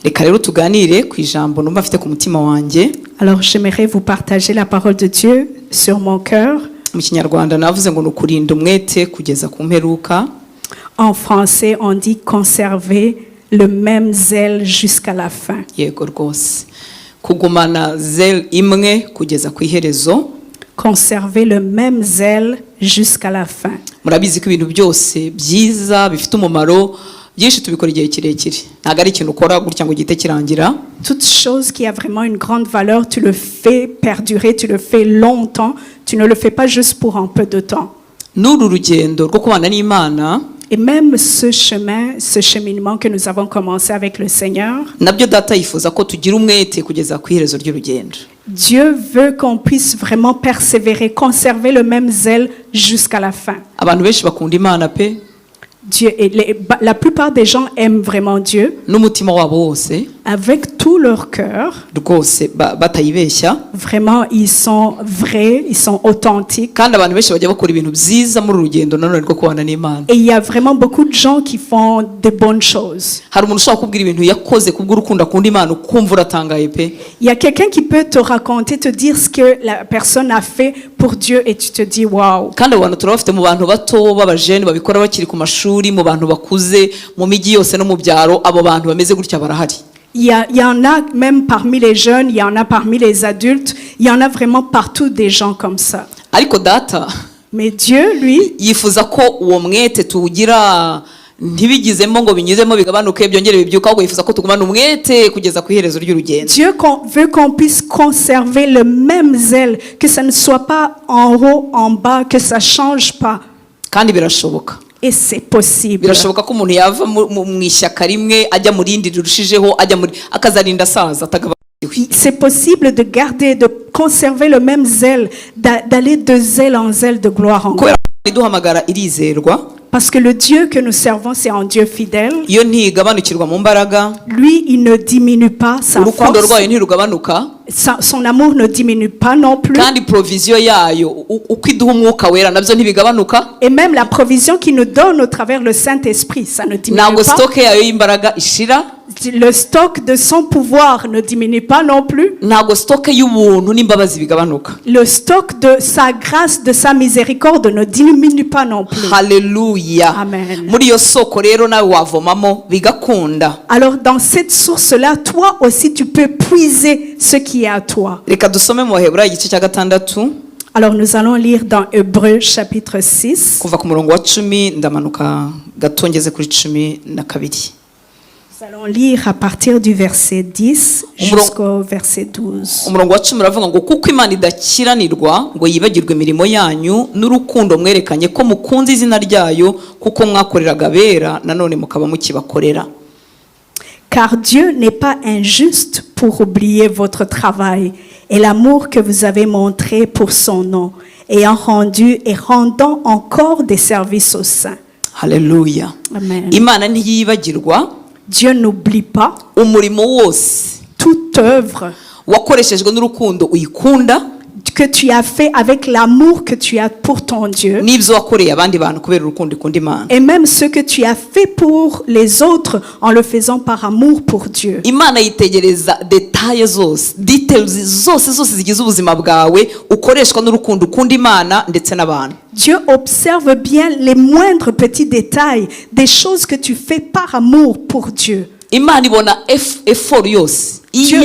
reka rero tuganire ku ijambo numva afite ku mutima wanjye. Alors j'aimerais vous partager la parole de Dieu sur mon cœur. Mu kinyarwanda navuze ngo nukurinda umwete kugeza ku mperuka. En français on dit conserver le même zèle jusqu'à la fin. Yego rwose. Kugumana zèle imwe kugeza ku iherezo. Conserver le même zèle jusqu'à la fin. Murabizi ko ibintu byose byiza bifite umumaro byinshi tubikora igihe kirekire. Ntago ari ikintu ukora gutya ngo gite kirangira. Toute chose qui a vraiment une grande valeur, tu le fais perdurer, tu le fais longtemps, tu ne le fais pas juste pour un peu de temps. N'uru rugendo rwo kubana n'Imana. Et même ce chemin, ce cheminement que nous avons commencé avec le Seigneur, nabyo data yifuza ko tugira umwete kugeza ku iherezo ry'urugendo. Dieu veut qu'on puisse vraiment persévérer, conserver le même zèle jusqu'à la fin. Abantu benshi bakunda Imana pe. Dieu, la plupart des gens aiment vraiment Dieu. N'umutima wabo wose. Avec tout leur cœur. Rwose batayibeshya. Vraiment, ils sont vrais, ils sont authentiques. Kandi abantu benshi bajya bakora ibintu byiza muri rugendo nanone rwo kubana n'Imana. Et il y a vraiment beaucoup de gens qui font de bonnes choses. Hari umuntu ushaka kubwira ibintu yakoze kubw'urukundo akunda Imana ukumva uratangaye pe. Il y a quelqu'un qui peut te raconter, te dire ce que la personne a fait pour Dieu et tu te dis waouh. Kandi abantu turabafite mu bantu bato b'abajene babikora bakiri ku mashuri, mu bantu bakuze, mu migi yose no mu byaro, abo bantu bameze gutya barahari. Il y en a même parmi les jeunes, il y en a parmi les adultes, il y en a vraiment partout des gens comme ça. Ariko data, mais Dieu, lui, yifuza ko uwo mwete tuwugira ntibigizemo ngo binyuzemo bigabanuke byongere bibyuka ahubwo yifuza ko tugumana umwete kugeza ku iherezo ry'urugendo. Dieu veut qu'on puisse conserver le même zèle, que ça ne soit pas en haut, en bas, que ça change pas. Kandi birashoboka. Et c'est possible. Birashoboka ko umuntu yava mu ishyaka rimwe ajya mu rindi rirushijeho ajya muri akazarinda saza atagaba. C'est possible de garder, de conserver le même zèle, d'aller de zèle en zèle de gloire en gloire. Iduhamagara irizerwa. Parce que le Dieu que nous servons, c'est un Dieu fidèle. Iyo ntigabanukirwa mu mbaraga. Lui, il ne diminue pas sa force. Urukundo rwayo ntirugabanuka. Son amour ne diminue pas non plus. Kandi provision yayo uko iduha umwuka wera nabyo ntibigabanuka. Et même la provision qu'il nous donne au travers le Saint-Esprit, ça ne diminue Ntabwo pas. stock yayo y'imbaraga ishira. Le stock de son pouvoir ne diminue pas non plus. Ntabwo stock y'ubuntu n'imbabazi bigabanuka. Le stock de sa grâce, de sa miséricorde ne diminue pas non plus. Hallelujah. Amen. Muri yo soko rero nawe wavomamo bigakunda. Alors dans cette source-là, toi aussi tu peux puiser ce qui est à toi. Reka dusome mu Baheburayo igice cya 6. Alors nous allons lire dans Hébreux chapitre 6. Kuva ku murongo wa 10 ndamanuka gatongeze kuri 12. Nous allons lire à partir du verset 10 jusqu'au verset 12. Umurongo wa 10 uravuga ngo kuko Imana idakiranirwa ngo yibagirwe imirimo yanyu n'urukundo mwerekanye ko mukunze izina ryayo kuko mwakoreraga bera nanone mukaba mukibakorera. Car Dieu n'est pas injuste pour oublier votre travail et l'amour que vous avez montré pour son nom, ayant rendu et rendant encore des services aux saints. Hallelujah. Amen. Imana ntiyibagirwa. Dieu n'oublie pas umurimo wose toute œuvre wakoreshejwe n'urukundo uyikunda que tu as fait avec l'amour que tu as pour ton Dieu. N'ibyo wakoreye abandi bantu kubera urukundo ikunda Imana. Et même ce que tu as fait pour les autres en le faisant par amour pour Dieu. Imana yitegereza details zose, details zose zigize ubuzima bwawe ukoreshwa n'urukundo ukunda Imana ndetse n'abantu. Dieu observe bien les moindres petits détails des choses que tu fais par amour pour Dieu. Imana ibona effort yose. Dieu,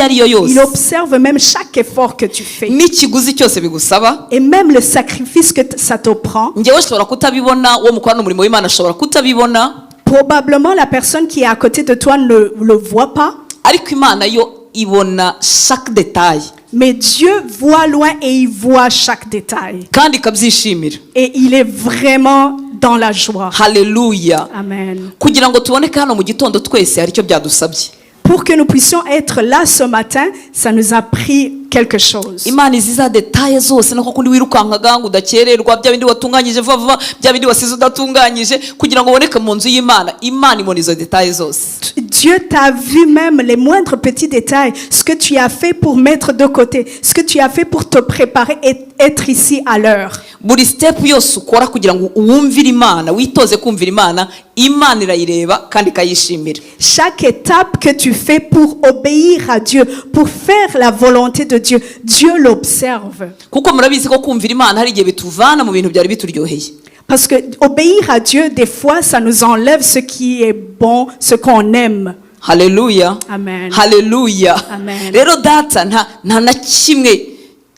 il observe même chaque effort que tu fais. N'ikiguzi cyose bigusaba. Et même le sacrifice que ça te prend. Ngewe shobora kutabibona wo mukorana umurimo w'Imana shobora kutabibona. Probablement la personne qui est à côté de toi ne le voit pas. Ariko Imana yo ibona chaque détail. Mais Dieu voit loin et il voit chaque détail. Kandi ikabyishimira. Et il est vraiment dans la joie. Hallelujah. Amen. Kugira ngo tuboneke hano mu gitondo twese hari icyo byadusabye. Pour que nous puissions être là ce matin, ça nous a pris quelque chose. Imana iziza details zose nako kundi wirukankaga ngo udakererwa bya bindi watunganyije vuba bya bindi wasize udatunganyije kugira ngo uboneke mu nzu y'Imana. Imana ibona izo details zose. Dieu t'a vu même les moindres petits détails, ce que tu as fait pour mettre de côté, ce que tu as fait pour te préparer et être ici à l'heure. buri step yose ukora kugira ngo wumvire Imana, witoze kumvira Imana, Imana irayireba kandi ikayishimira. Chaque étape que tu fais pour obéir à Dieu, pour faire la volonté de Dieu, Dieu l'observe. Kuko murabizi ko kumvira Imana hari igihe bituvana mu bintu byari bituryoheye. Parce que obéir à Dieu, des fois, ça nous enlève ce qui est bon, ce qu'on aime. Haleluya. Amen. Haleluya. Amen. Rero data nta na kimwe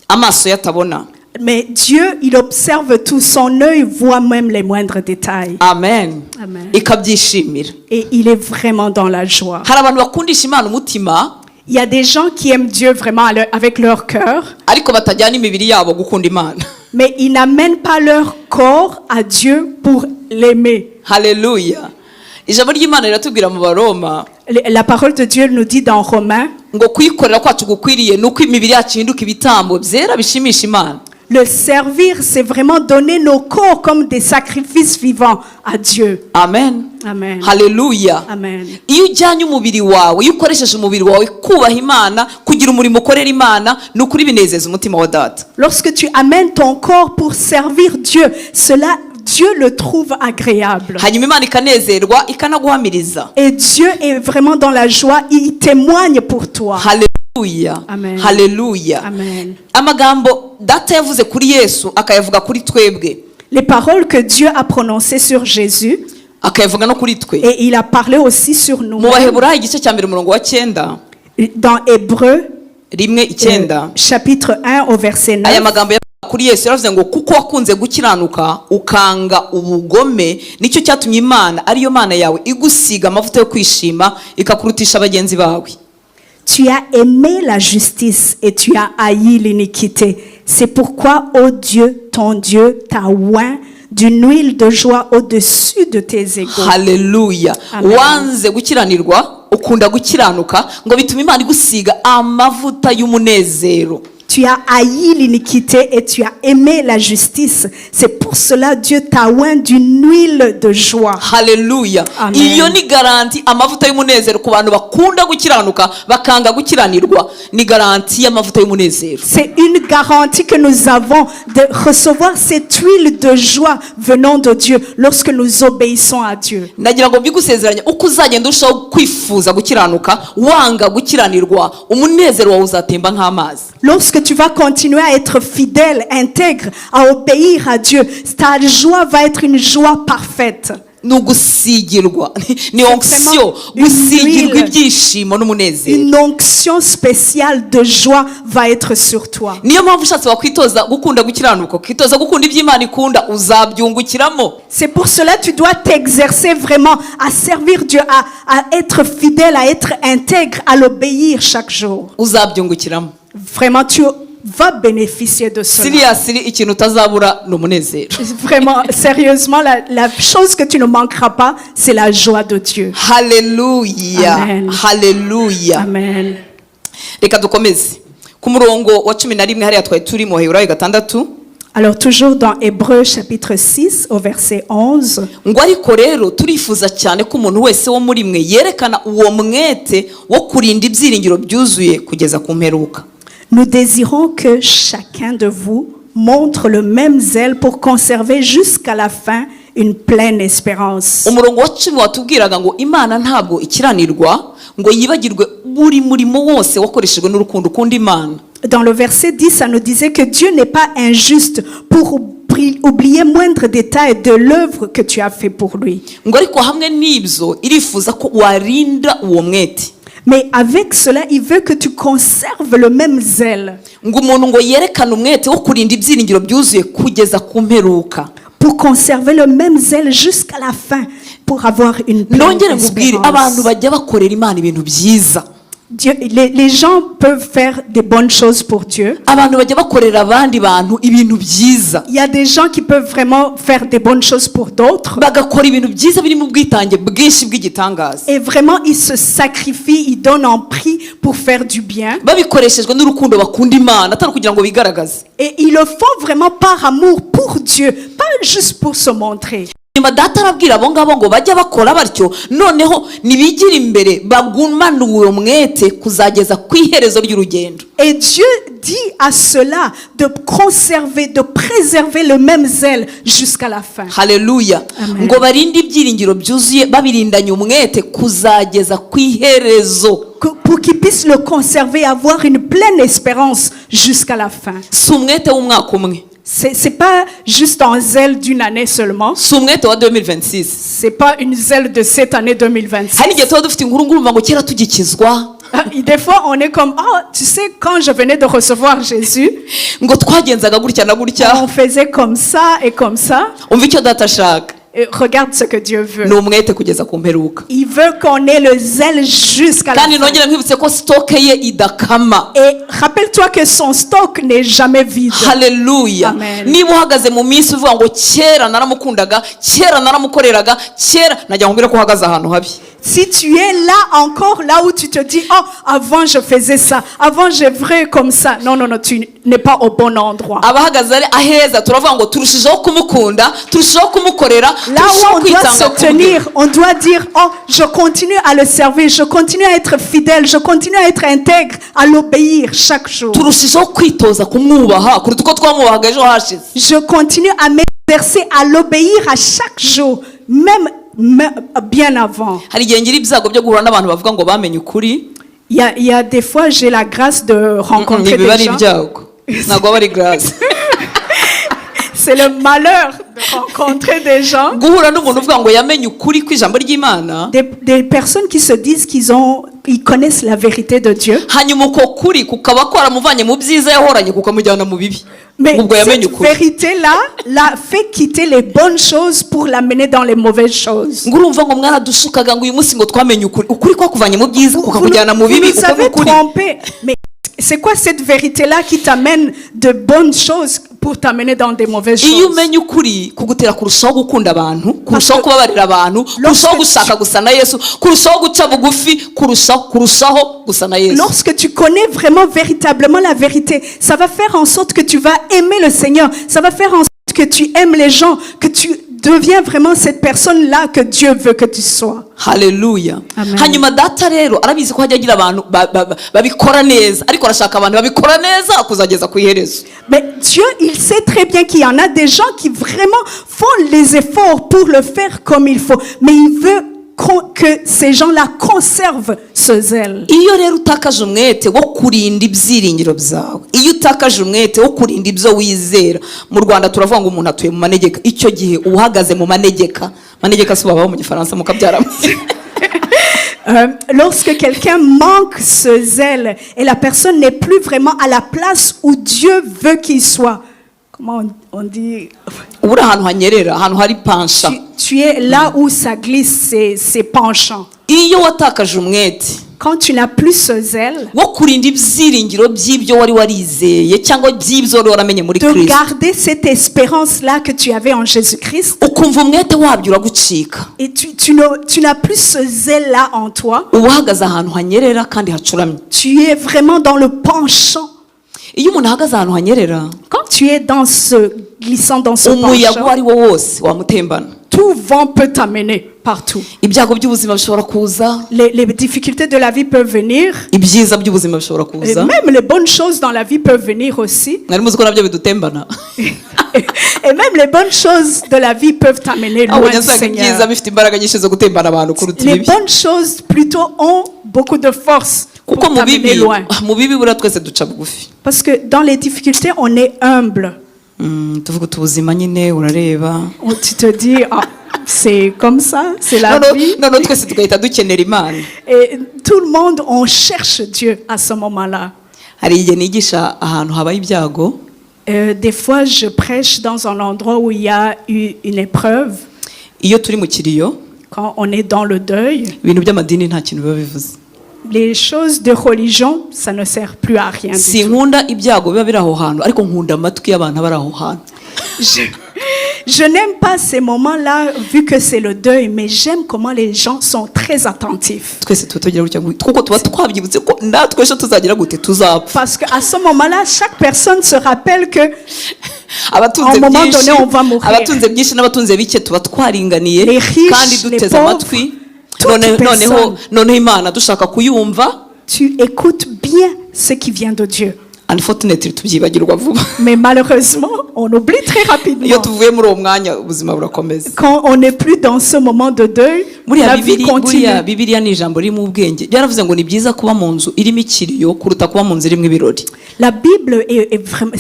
amaso yatabona. Mais Dieu, il observe tout, son œil voit même les moindres détails. Amen. Amen. Ikabyishimira. Et il est vraiment dans la joie. Hari abantu bakundisha Imana umutima, Il y a des gens qui aiment Dieu vraiment avec leur cœur, ariko batajyana imibiri yabo gukunda Imana. mais ils n'amènent pas leur corps à Dieu pour l'aimer. Haleluya. Ijambo ry'Imana riratubwira mu Baroma La parole de Dieu nous dit dans Romains, ngo kuyikorera kwacu gukwiriye nuko imibiri yacu ihinduka ibitambo byera bishimisha Imana. le servir, c'est vraiment donner nos corps comme des sacrifices vivants à Dieu. Amen. Amen. Haleluya. Amen. Iyo ujyanye umubiri wawe, iyo ukoresheje umubiri wawe kubaha Imana, kugira umurimo ukorera Imana, ni ukuri binezeza umutima wa data. Lorsque tu amènes ton corps pour servir Dieu, cela, Dieu le trouve agréable. Hanyuma Imana ikanezerwa ikanaguhamiriza. Et Dieu est vraiment dans la joie, il témoigne pour toi. Haleluya. Amen. Haleluya. Amen. Amagambo data yavuze kuri Yesu akayavuga kuri twebwe. Les paroles que Dieu a prononcées sur Jésus, Akayavuga no kuri twe. et il a parlé aussi sur nous. Mu Baheburayo igice cya mbere umurongo wa 9. Dans Hébreux, 1:9. chapitre 1 au verset 9. Aya magambo kuri Yesu yaravuze ngo kuko wakunze gukiranuka ukanga ubugome nicyo cyatumye Imana ariyo Mana yawe igusiga amavuta yo kwishima ikakurutisha abagenzi bawe. Tu as aimé la justice et tu as haï l'iniquité. C'est pourquoi, ô Dieu, ton Dieu, t'a oint d'une huile de joie au-dessus de tes égaux. Haleluya. Amen. Wanze gukiranirwa ukunda gukiranuka ngo bituma Imana igusiga amavuta y'umunezero. Tu as haï l'iniquité et tu as aimé la justice. C'est pour cela Dieu t'a oint d'une huile de joie. Haleluya. Amen. Iyo ni garanti, amavuta y'umunezero ku bantu bakunda gukiranuka bakanga gukiranirwa, ni garanti y'amavuta y'umunezero. C'est une garantie que nous avons de recevoir cette huile de joie venant de Dieu lorsque nous obéissons à Dieu. Nagira ngo mbigusezeranye uko uzagenda urushaho kwifuza gukiranuka, wanga gukiranirwa, umunezero wawe uzatemba nk'amazi. Lorsque tu vas continuer à être fidèle, intègre, à obéir à Dieu, ta joie va être une joie parfaite. Nugusigirwa ni onction, gusigirwa ibyishimo n'umunezero. Une onction spéciale de joie va être sur toi. Niyo mpamvu ushatse wakwitoza gukunda gukiranuka, kwitoza gukunda iby'Imana ikunda, uzabyungukiramo. C'est pour cela que tu dois t'exercer vraiment à servir Dieu, à être fidèle, à être intègre, à l'obéir chaque jour. Uzabyungukiramo. Vraiment, tu vas bénéficier de cela. Seriously, ikintu utazabura ni umunezero. Vraiment, sérieusement, la chose que tu ne manqueras pas, c'est la joie de Dieu. Haleluya. Amen. Haleluya. Amen. Reka dukomeze ku murongo wa 11 hariya twari turi mu Baheburayo 6. Alors, toujours dans Hébreux chapitre 6 au verset 11. Ngo ariko rero turifuza cyane ko umuntu wese wo muri mwe yerekana uwo mwete wo kurinda ibyiringiro byuzuye kugeza ku mperuka. Nous désirons que chacun de vous montre le même zèle pour conserver jusqu'à la fin une pleine espérance. Umurongo wa 10 watubwiraga ngo Imana ntabwo ikiranirwa ngo yibagirwe buri murimo wose wakoreshejwe n'urukundo ukunda Imana. Dans le verset 10, ça nous disait que Dieu n'est pas injuste pour oublier moindre détail de l'œuvre que tu as fait pour lui. Ngo ariko hamwe n'ibyo irifuza ko warinda uwo mwete. Mais avec cela, il veut que tu conserves le même zèle. Ngo umuntu ngo yerekane umwete wo kurinda ibyiringiro byuzuye kugeza ku mperuka. Pour conserver le même zèle jusqu'à la fin, pour avoir une pleine Nongere ngubwire abantu espérance. bajya bakorera Imana ibintu byiza. Dieu, les gens peuvent faire des bonnes choses pour Dieu. Abantu bajya bakorera abandi bantu ibintu byiza. Il y a des gens qui peuvent vraiment faire des bonnes choses pour d'autres. Bagakora ibintu byiza biri mu bwitange bwinshi bw'igitangaza. Et vraiment, ils se sacrifient, ils donnent en prix pour faire du bien. Babikoreshejwe n'urukundo bakunda Imana atari kugira ngo bigaragaze. Et ils le font vraiment par amour pour Dieu, pas juste pour se montrer. hanyuma data arabwira abo ngabo ngo bajya bakora batyo, noneho nibigire imbere bagumane uwo mwete kuzageza ku iherezo ry'urugendo. Et Dieu dit à cela de conserver, de préserver le même zèle jusqu'à la fin. Haleluya. Amen. Ngo barinde ibyiringiro byuzuye babirindanye umwete kuzageza ku iherezo. Pour qu'ils puissent le conserver, avoir une pleine espérance jusqu'à la fin. Si umwete w'umwaka umwe, C'est pas juste un zèle d'une année seulement. si umwete wa 2026. C'est pas une zèle de cette année 2026. Hari igihe tuba dufite inkuru ngurumva ngo kera tugikizwa, Et des fois, on est comme, oh, tu sais, quand je venais de recevoir Jésus, ngo twagenzaga gutya na gutya. on faisait comme ça et comme ça. Umva icyo data ashaka, Et regarde ce que Dieu veut. ni umwete kugeza ku mperuka. Il veut qu'on ait le zèle jusqu'à la Kandi fin. nongera nkwibutse ko stoke ye idakama. Et rappelle-toi que son stock n'est jamais vide. Haleluya. Amen. Niba uhagaze mu minsi uvuga ngo kera naramukundaga, kera naramukoreraga, kera, najya nkubwira ko uhagaze ahantu habi. Si tu es là encore, là où tu te dis, oh, avant je faisais ça, avant j'œuvrais comme ça. Non, non, non, tu n'es pas au bon endroit. Abahagaze ari aheza turavuga ngo turushijeho kumukunda, turushijeho kumukorera, Là où turushijeho on doit kwitanga se ku bwe. tenir, on doit dire, oh, je continue à le servir, je continue à être fidèle, je continue à être intègre, à l'obéir chaque jour. Turushijeho kwitoza kumwubaha kuruta uko twamwubahaga ejo hashize. Je continue à m'exercer, à l'obéir à chaque jour, même bien avant. Hari igihe ngira ibyago byo guhura n'abantu bavuga ngo bamenye ukuri. Il y a des fois, j'ai la grâce de rencontrer Biba des ari gens. ibyago, ntabwo aba ari grâce. C'est le malheur de rencontrer des gens, Guhura n'umuntu uvuga ngo yamenye ukuri kw'ijambo ry'Imana, des personnes qui se disent ils connaissent la vérité de Dieu. hanyuma uko kuri kukaba kwaramuvanye mu byiza yahoranye kukamujyana mu bibi. Mais Ubwo yamenye cette ukuri. vérité-là l'a fait quitter les bonnes choses pour l'amener dans les mauvaises choses. Ngo urumva ngo mwaradushukaga ngo uyu munsi ngo twamenye ukuri. Ukuri kwakuvanye mu byiza kukakujyana mu bibi, Vous uko avez n'ukuri. trompé. Mais c'est quoi cette vérité-là qui t'amène de bonnes choses pour t'amener dans des mauvaises Iyo choses? umenye ukuri kugutera kurushaho gukunda abantu, kurushaho kubabarira abantu, kurushaho gushaka gusa na Yesu, kurushaho guca bugufi, kurushaho gusa na Yesu. Lorsque tu connais vraiment véritablement la vérité, ça va faire en sorte que tu vas aimer le Seigneur. Ça va faire en sorte que tu aimes les gens, que tu deviens vraiment cette personne-là que Dieu veut que tu sois. Haleluya. Amen. Hanyuma data rero arabizi ko hajya agira abantu babikora neza, ariko arashaka abantu babikora neza kuzageza ku iherezo. Mais Dieu, il sait très bien qu'il y en a des gens qui vraiment font les efforts pour le faire comme il faut. Mais il veut que ces gens-là conservent ce zèle. Iyo rero utakaje umwete wo kurinda ibyiringiro byawe, iyo utakaje umwete wo kurinda ibyo wizera, mu Rwanda turavuga ngo umuntu atuye mu manegeka, icyo gihe uhagaze mu manegeka si babaho mu gifaransa mukabyaramo. Lorsque quelqu'un manque ce zèle et la personne n'est plus vraiment à la place où Dieu veut qu'il soit, comment on dit? Ubura ahantu hanyerera, ahantu hari pansha. Tu es là où ça glisse, c'est penchant. Iyo watakaje umwete Quand tu n'as plus ce zèle, wo kurinda ibyiringiro by'ibyo wari warizeye cyangwa by'ibyo wari waramenye muri de Kristo, garder cette espérance-là que tu avais en Jésus-Christ, ukumva umwete wabyo uragucika, et tu n'as plus ce zèle-là en toi, uba uhagaze ahantu hanyerera kandi hacuramye. tu es vraiment dans le penchant. Iyo umuntu ahagaze ahantu hanyerera, Quand tu es dans ce glissant, dans ce umuyaga uwo penchant, ari wo wose wamutembana. tout vent peut t'amener partout. Ibyago by'ubuzima bishobora kuza, Les difficultés de la vie peuvent venir, ibyiza by'ubuzima bishobora et kuza. même les bonnes choses dans la vie peuvent venir aussi. Mwari muzi ko nabyo bidutembana. Et même les bonnes choses de la vie peuvent t'amener Aho loin du nyasanga ibyiza Seigneur. bifite imbaraga nyinshi zo gutembana abantu kuruta Les ibibi. bonnes choses plutôt ont beaucoup de force pour Kuko mu bibi, t'amener loin. mu bibi buriya twese duca bugufi. Parce que dans les difficultés, on est humble. Tuvuga uti ubuzima nyine urareba. Tu te dis, ah, c'est comme ça, c'est la vie. Noneho twese tugahita dukenera Imana. Et tout le monde, on cherche Dieu à ce moment-là. Hari igihe nigisha ahantu habaye ibyago, Des fois, je prêche dans un endroit où il y a eu une épreuve. iyo turi mu kiriyo, Quand on est dans le deuil, ibintu by'amadini nta kintu biba bivuze. les choses de religion, ça ne sert plus à rien du tout. Sinkunda ibyago biba biri aho hantu, ariko nkunda amatwi y'abantu bari aho hantu. Je n'aime pas ces moments-là, vu que c'est le deuil, mais j'aime comment les gens sont très attentifs. Twese tuba tugira gutya kuko tuba twabyibutse ko natwe ejo tuzagira gute tuzapfa. Parce qu'à ce moment-là, chaque personne se rappelle que abatunze un moment byinshi donné, on va mourir. abatunze byinshi n'abatunze bike tuba twaringaniye Les riches, kandi les duteze pauvres, amatwi toute personne. noneho imana dushaka kuyumva. Tu écoutes bien ce qui vient de Dieu. Unfortunately tubyibagirwa vuba. Mais malheureusement, on oublie très Iyo rapidement. tuvuye muri uwo mwanya ubuzima burakomeza. Quand on n'est plus dans ce moment de deuil, la vie continue. Bibiliya ni ijambo ririmo ubwenge. Byaravuze ngo ni byiza kuba mu nzu irimo ikiriyo kuruta kuba mu nzu irimo ibirori. La Bible est vraiment,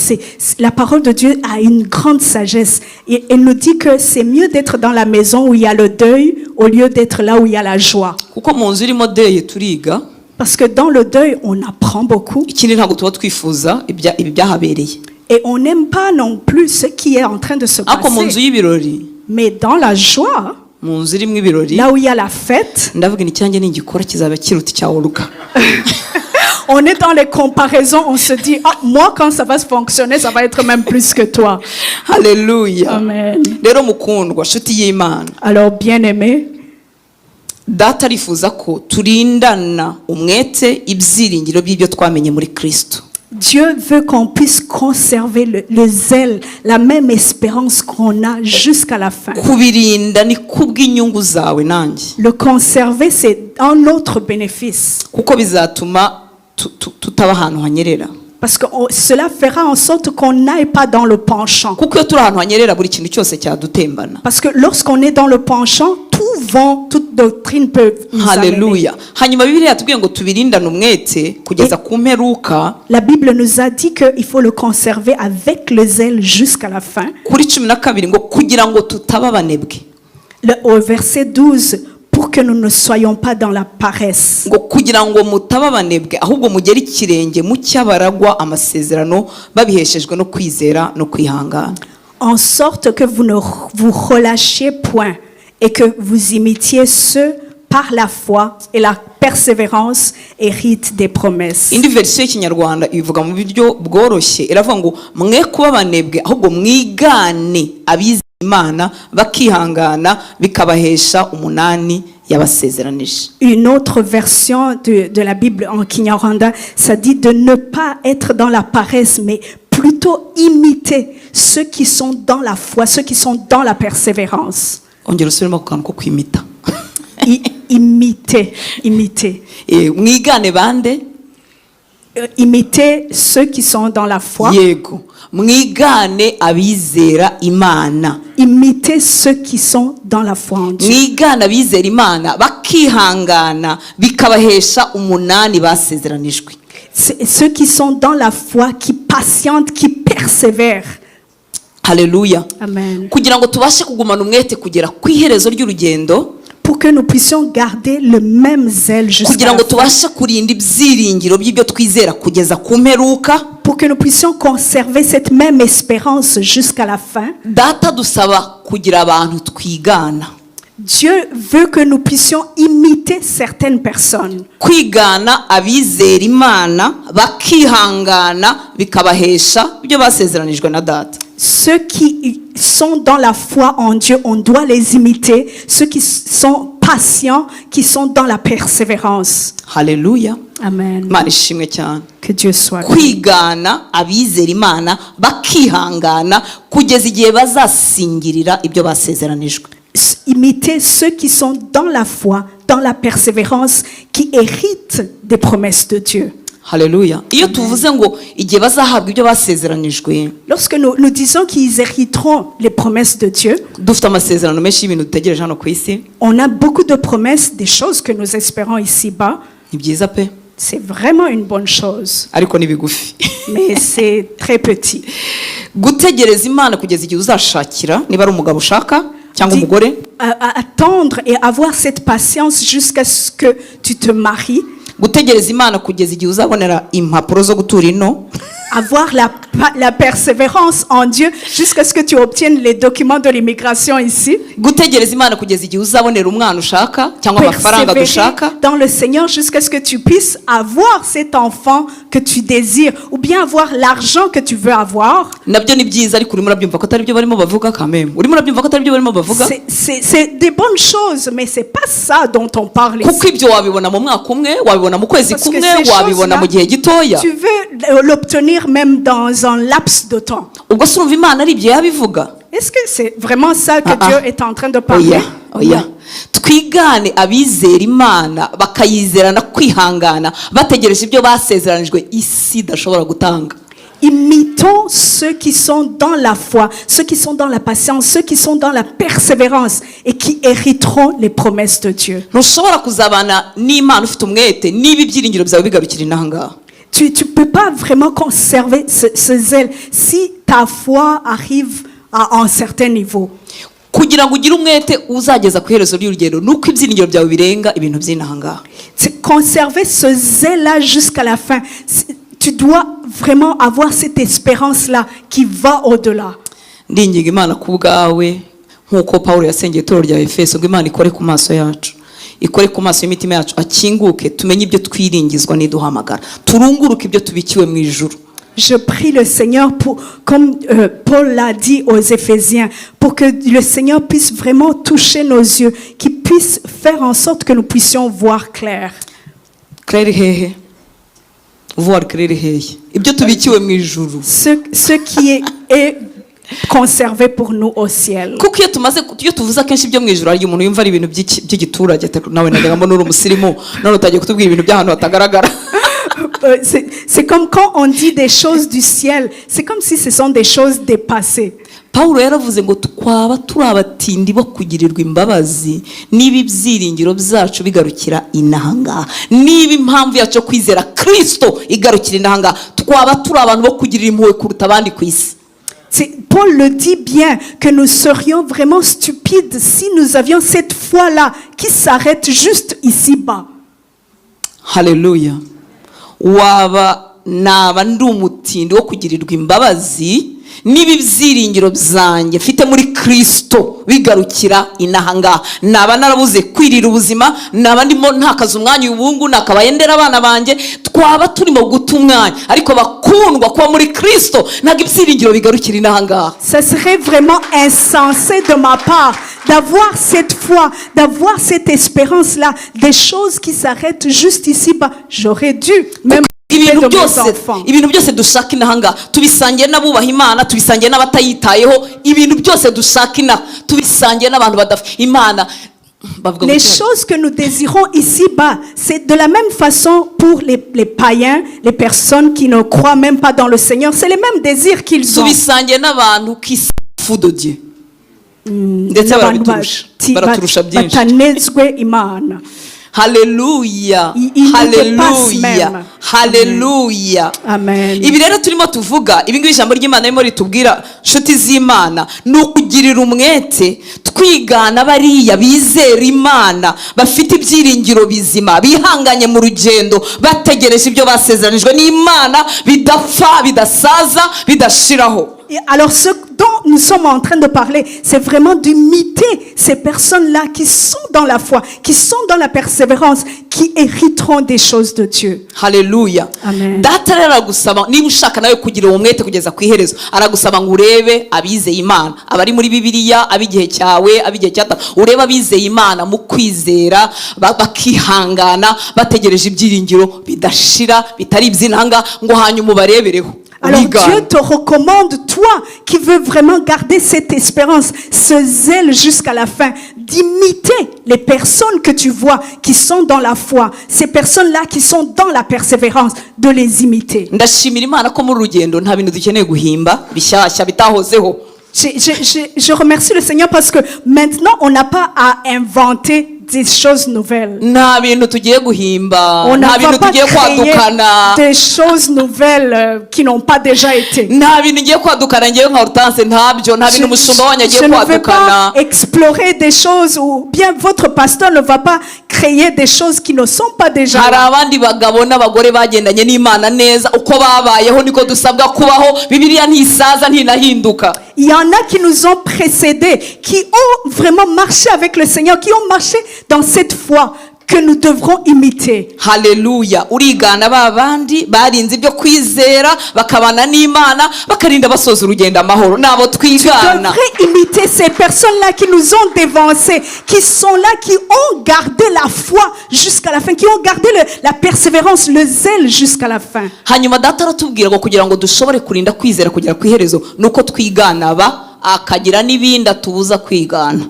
la parole de Dieu a une grande sagesse. Et elle nous dit que c'est mieux d'être dans la maison où il y a le deuil au lieu d'être là où il y a la joie. Kuko mu nzu irimo deuil turiga. Parce que dans le deuil, on apprend beaucoup. Ikindi ntabwo tuba twifuza ibi byahabereye. Et on n'aime pas non plus ce qui est en train de se Ako mu nzu passer. y'ibirori. Mais dans la joie, Mu nzu irimo ibirori. là où il y a la fête, Ndavuga icyanjye ningikora kizaba kiruta icya Olga. on est dans les comparaisons, on se dit, ah, moi quand ça va se fonctionner, ça va être même plus que toi. Haleluya. Amen. Rero mukundwa nshuti y'Imana. Alors bien aimé, Data arifuza ko turindana umwete ibyiringiro by'ibyo twamenye muri Kristo. Dieu veut qu'on puisse conserver le zèle, la même espérance qu'on a jusqu'à la fin. Kubirinda ni kubw'inyungu zawe nanjye. Le conserver, c'est un autre bénéfice. Kuko bizatuma tutaba ahantu hanyerera. Parce que cela fera en sorte qu'on n'aille pas dans le penchant. Kuko iyo turi ahantu hanyerera buri kintu cyose cyadutembana. Parce que lorsqu'on est dans le penchant, tout vent, toute doctrine peut nous amener. Haleluya. Hanyuma Bibiliya yatubwiye ngo tubirindane umwete kugeza ku mperuka. La Bible nous a dit qu'il faut le conserver avec le zèle jusqu'à la fin. Kuri 12 ngo kugira ngo tutaba abanebwe. Au verset 12, pour que nous ne soyons pas dans la paresse. Ngo kugira ngo mutaba abanebwe ahubwo mugere ikirenge mu cyabaragwa amasezerano babiheshejwe no kwizera no kwihangana. En sorte que vous ne vous relâchiez point et que vous imitiez ceux par la foi et la persévérance héritent des promesses. Indi version y'ikinyarwanda ivuga mu buryo bworoshye iravuga ngo mwe kuba abanebwe ahubwo mwigane abize Imana bakihangana bikabahesha umunani yabasezeranije. Une autre version de la Bible en Kinyarwanda, ça dit de ne pas être dans la paresse, mais plutôt imiter ceux qui sont dans la foi, ceux qui sont dans la persévérance. Ongera usubiremo ku kantu ko kwimita. Imiter. Mwigane bande? Imiter ceux qui sont dans la foi. Yego. Mwigane abizera Imana. Imiter ceux qui sont dans la foi en Dieu. Mwigane abizera Imana bakihangana bikabahesha umunani basezeranijwe. Ceux qui sont dans la foi, qui patientent, qui persévèrent. Haleluya. Amen. Kugira ngo tubashe kugumana umwete kugera ku iherezo ry'urugendo. Pour que nous puissions garder le même zèle jusqu'à Kugira la ngo fin. tubashe kurinda ibyiringiro by'ibyo twizera kugeza ku mperuka. Pour que nous puissions conserver cette même espérance jusqu'à la fin. Data dusaba kugira abantu twigana. Dieu veut que nous puissions imiter certaines personnes. Kwigana abizera Imana bakihangana bikabahesha ibyo basezeranijwe na Data. Ceux qui sont dans la foi en Dieu, on doit les imiter. Ceux qui sont patients, qui sont dans la persévérance. Haleluya. Amen. Imana ishimwe cyane. Que Dieu soit loué. Kwigana abizera Imana bakihangana kugeza igihe bazasingirira ibyo basezeranijwe. Imiter ceux qui sont dans la foi, dans la persévérance, qui héritent des promesses de Dieu. Haleluya. Iyo tuvuze ngo igihe bazahabwa ibyo basezeranijwe, Lorsque nous disons qu'ils hériteront les promesses de Dieu, dufite amasezerano menshi y'ibintu dutegereje hano ku isi. on a beaucoup de promesses, des choses que nous espérons ici-bas. Ni byiza pe, C'est vraiment une bonne chose, ariko ni bigufi. mais c'est très petit. Gutegereza Imana kugeza igihe uzashakira, niba ari umugabo ushaka cyangwa umugore. Attendre et avoir cette patience jusqu'à ce que tu te maries. Gutegereza Imana kugeza igihe uzabonera impapuro zo gutura ino. Avoir la persévérance en Dieu jusqu'à ce que tu obtiennes les documents de l'immigration ici. Gutegereza Imana kugeza igihe uzabonera umwana ushaka cyangwa amafaranga dushaka. Persévérer dans le Seigneur jusqu'à ce que tu puisses avoir cet enfant que tu désires ou bien avoir l'argent que tu veux avoir. Nabyo ni byiza ariko urimo urabyumva ko atari byo barimo bavuga kameme. Urimo urabyumva ko atari byo barimo bavuga. C'est des bonnes choses, mais c'est pas ça dont on parle Kuko ici. ibyo wabibona mu mwaka umwe, wabibona mu kwezi Parce que kumwe, ces wabibona choses-là, mu gihe gitoya. Tu veux l'obtenir dire même dans un laps de temps. ubwo se urumva imana ari ibyo yabivuga? Est-ce que c'est vraiment ça que Ah, ah. Dieu est en train de parler? oya twigane abizera imana bakayizerana kwihangana bategereje ibyo basezeranijwe isi idashobora gutanga. Imitons ceux qui sont dans la foi, ceux qui sont dans la patience, ceux qui sont dans la persévérance et qui hériteront les promesses de Dieu. ntushobora kuzabana n'imana ufite umwete niba ibyiringiro byawe bigarukira inahangaha. Tu ne peux pas vraiment conserver ce zèle si ta foi arrive à un certain niveau. kugira ngo ugire umwete uzageza ku iherezo ry'urugendo nuko ibyiringiro byawe birenga ibintu by'inahangaha. Conserver ce zèle-là jusqu'à la fin. Tu dois vraiment avoir cette espérance-là qui va au-delà. ndinginga imana ku bwawe nk'uko Pawulo yasengeye itorero rya Efeso ngo imana ikore ku maso yacu, ikore ku maso y'imitima yacu, akinguke tumenye ibyo twiringizwa n'iduhamagara, turunguruke ibyo tubikiwe mu ijuru. Je prie le Seigneur, comme Paul l'a dit aux Éphésiens, pour que le Seigneur puisse vraiment toucher nos yeux, qu'il puisse faire en sorte que nous puissions voir clair. Claire hehe voir claire hehe ibyo tubikiwe mu ijuru. Ce qui est conservé pour nous au ciel. kuko iyo tuvuze akenshi ibyo mu ijuru hari umuntu yumva ari ibintu by'igiturage, nawe najyaga mbona uri umusirimu none utagiye kutubwira ibintu by'ahantu hatagaragara. C'est comme quand on dit des choses du ciel, c'est comme si ce sont des choses dépassées. Pawulo yaravuze ngo twaba turi abatindi bo kugirirwa imbabazi niba ibyiringiro byacu bigarukira inahangaha, niba impamvu yacu yo kwizera Kristo igarukira inahangaha, twaba turi abantu bo kugirira impuhwe kuruta abandi ku isi. Paul le dit bien, que nous serions vraiment stupides si nous avions cette foi-là qui s'arrête juste ici-bas. Haleluya. naba ndi umutindi wo kugirirwa imbabazi niba ibyiringiro byanjye mfite muri Kristo bigarukira inahangaha, naba narabuze kwirira ubuzima, naba ndimo ntakaza umwanya ubungu nakabaye ndera abana banjye, twaba turimo guta umwanya ariko bakundwa kuba muri Kristo ntabwo ibyiringiro bigarukira inahangaha. Ça serait vraiment insensé de ma part d'avoir cette foi, d'avoir cette espérance-là, des choses qui s'arrêtent juste ici-bas. J'aurais dû même ibintu byose dushaka inahangaha tubisangiye n'abubaha Imana, tubisangiye n'abatayitayeho, ibintu byose dushaka inaha tubisangiye n'abantu badafite Imana. Les choses que nous désirons ici-bas, c'est de la même façon pour les païens, les personnes qui ne croient même pas dans le Seigneur, c'est les mêmes désirs qu'ils ont. tubisangiye n'abantu qui s'en de Dieu ndetse baraturusha byinshi. batanezwe Imana. Haleluya, haleluya, haleluya. Amen. Ibi rero turimo tuvuga, ibi ngibi ijambo ry'Imana ririmo ritubwira nshuti z'Imana, ni ukugirira umwete twigana bariya bizera Imana bafite ibyiringiro bizima, bihanganye mu rugendo bategereje ibyo basezeranijwe n'Imana, bidapfa, bidasaza, bidashiraho. Et alors ce dont nous sommes en train de parler, c'est vraiment d'imiter ces personnes-là qui sont dans la foi, qui sont dans la persévérance, qui hériteront des choses de Dieu. Haleluya. Amen. Data rero aragusaba niba ushaka nawe kugira uwo mwete kugeza ku iherezo, aragusaba ngo urebe abizeye Imana, abari muri Bibiliya, abigihe cyawe, abigihe cyata, urebe abizeye Imana mu kwizera bakihangana bategereje ibyiringiro bidashira bitari iby'inanga ngo hanyuma ubarebereho. Alors Dieu te recommande, toi qui veux vraiment garder cette espérance, ce zèle jusqu'à la fin, d'imiter les personnes que tu vois qui sont dans la foi, ces personnes-là qui sont dans la persévérance, de les imiter. Ndashimira Imana ko muri rugendo nta bintu dukeneye guhimba bishyashya bitahozeho. Je remercie le Seigneur parce que maintenant on n'a pas à inventer des choses nouvelles. On n'a pas créé des choses nouvelles qui n'ont pas déjà été. Je ne vais pas explorer des choses ou bien votre pasteur ne va pas créer des choses qui ne sont pas déjà là. Il y en a qui nous ont précédés, qui ont vraiment marché avec le Seigneur, qui ont marché dans cette foi que nous devrons imiter. haleluya urigana ba bandi barinze ibyo kwizera bakabana n'Imana bakarinda basoza urugendo amahoro nabo Tu twigana. devrais imiter ces personnes-là qui nous ont dévancés, qui sont là, qui ont gardé la foi jusqu'à la fin, qui ont gardé la persévérance, le zèle jusqu'à la fin. hanyuma data aratubwira ngo kugira ngo dushobore kurinda kwizera kugera ku iherezo nuko twigana akagira n'ibindi atubuza kwigana.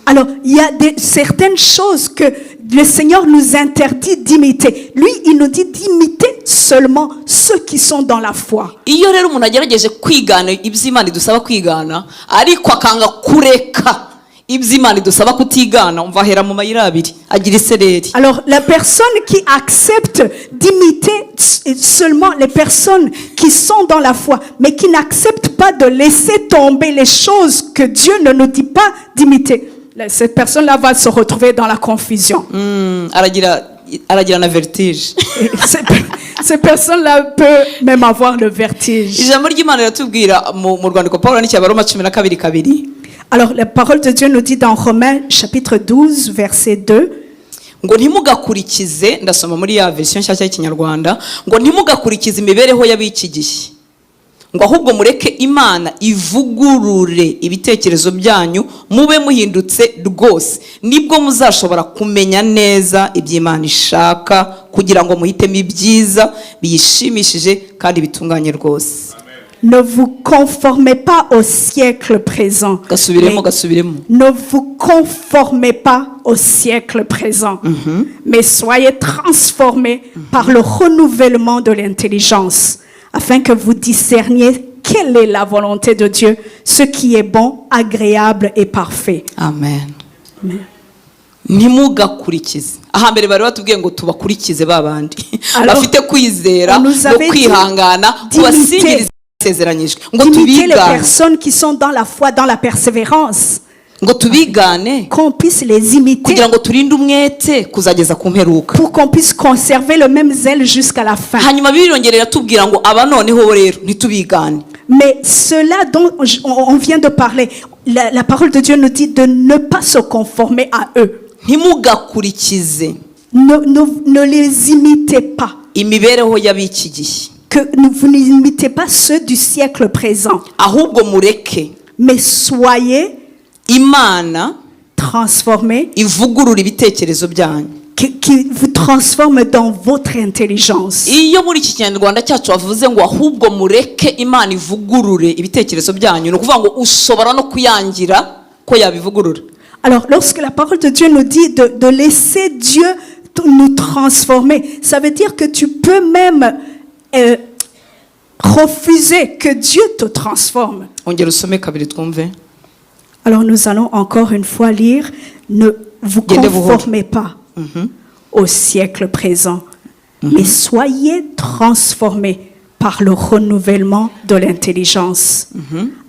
Alors, il y a certaines choses que le Seigneur nous interdit d'imiter. Lui, il nous dit d'imiter seulement ceux qui sont dans la foi. Iyo rero umuntu agerageje kwigana iby'Imana idusaba kwigana ariko akanga kureka iby'Imana idusaba kutigana umva ahera mu mayira abiri agira isereri. Alors, la personne qui accepte d'imiter seulement les personnes qui sont dans la foi, mais qui n'acceptent pas de laisser tomber les choses que Dieu ne nous dit pas d'imiter, cette personne-là va se retrouver dans la confusion. aragira na vertige. Et ces personnes-là peuvent même avoir le vertige. Ijambo ry'Imana riratubwira mu rwandiko Pawulo yandikiye Abaroma 12:2. Alors, la parole de Dieu nous dit dans Romains chapitre 12, verset 2, ngo ntimugakurikize, ndasoma muri ya version nshyashya y'Ikinyarwanda, ngo ntimugakurikize imibereho y'ab'iki gihe, ngo ahubwo mureke Imana ivugurure ibitekerezo byanyu mube muhindutse rwose, nibwo muzashobora kumenya neza iby'Imana ishaka kugira ngo muhitemo ibyiza biyishimishije kandi bitunganye rwose. ne vous conformez pas au siècle présent. Gasubiremo. Ne vous conformez pas au siècle présent, mais soyez transformés par le renouvellement de l'intelligence, afin que vous discerniez quelle est la volonté de Dieu, ce qui est bon, agréable et parfait. Amen. Amen. Ntimugakurikize. Ahambere bari batubwiye ngo tubakurikize babandi bafite kwizera on no nous avait kwihangana dit kubasingiriza isezeranyijwe ngo D'imiter les tubigane, personnes qui sont dans la foi, dans la persévérance, ngo tubigane qu'on puisse les imiter kugira ngo turinde umwete kuzageza ku mperuka. pour qu'on puisse conserver le même zèle jusqu'à la fin. Hanyuma birongerera tubwira ngo aba noneho rero ntitubigane. Mais cela dont on vient de parler, la parole de Dieu nous dit de ne pas se conformer à eux. Ntimugakurikize Ne les imitez pas. imibereho y'ab'iki gihe, Que vous n'imitez pas ceux du siècle présent, ahubwo mureke mais soyez Imana transformés, ivugurura ibitekerezo byanyu. qui vous transforme dans votre intelligence. Iyo muri iki Kinyarwanda cyacu bavuze ngo ahubwo mureke Imana ivugurure ibitekerezo byanyu, ni ukuvuga ngo ushobora no kuyangira ko yabivugurura. Alors, lorsque la parole de Dieu nous dit de laisser Dieu nous transformer, ça veut dire que tu peux même refuser que Dieu te transforme. Ongera usome kabiri twumve. Alors, nous allons encore une fois lire, ne vous conformez pas au siècle présent, mais soyez transformés par le renouvellement de l'intelligence,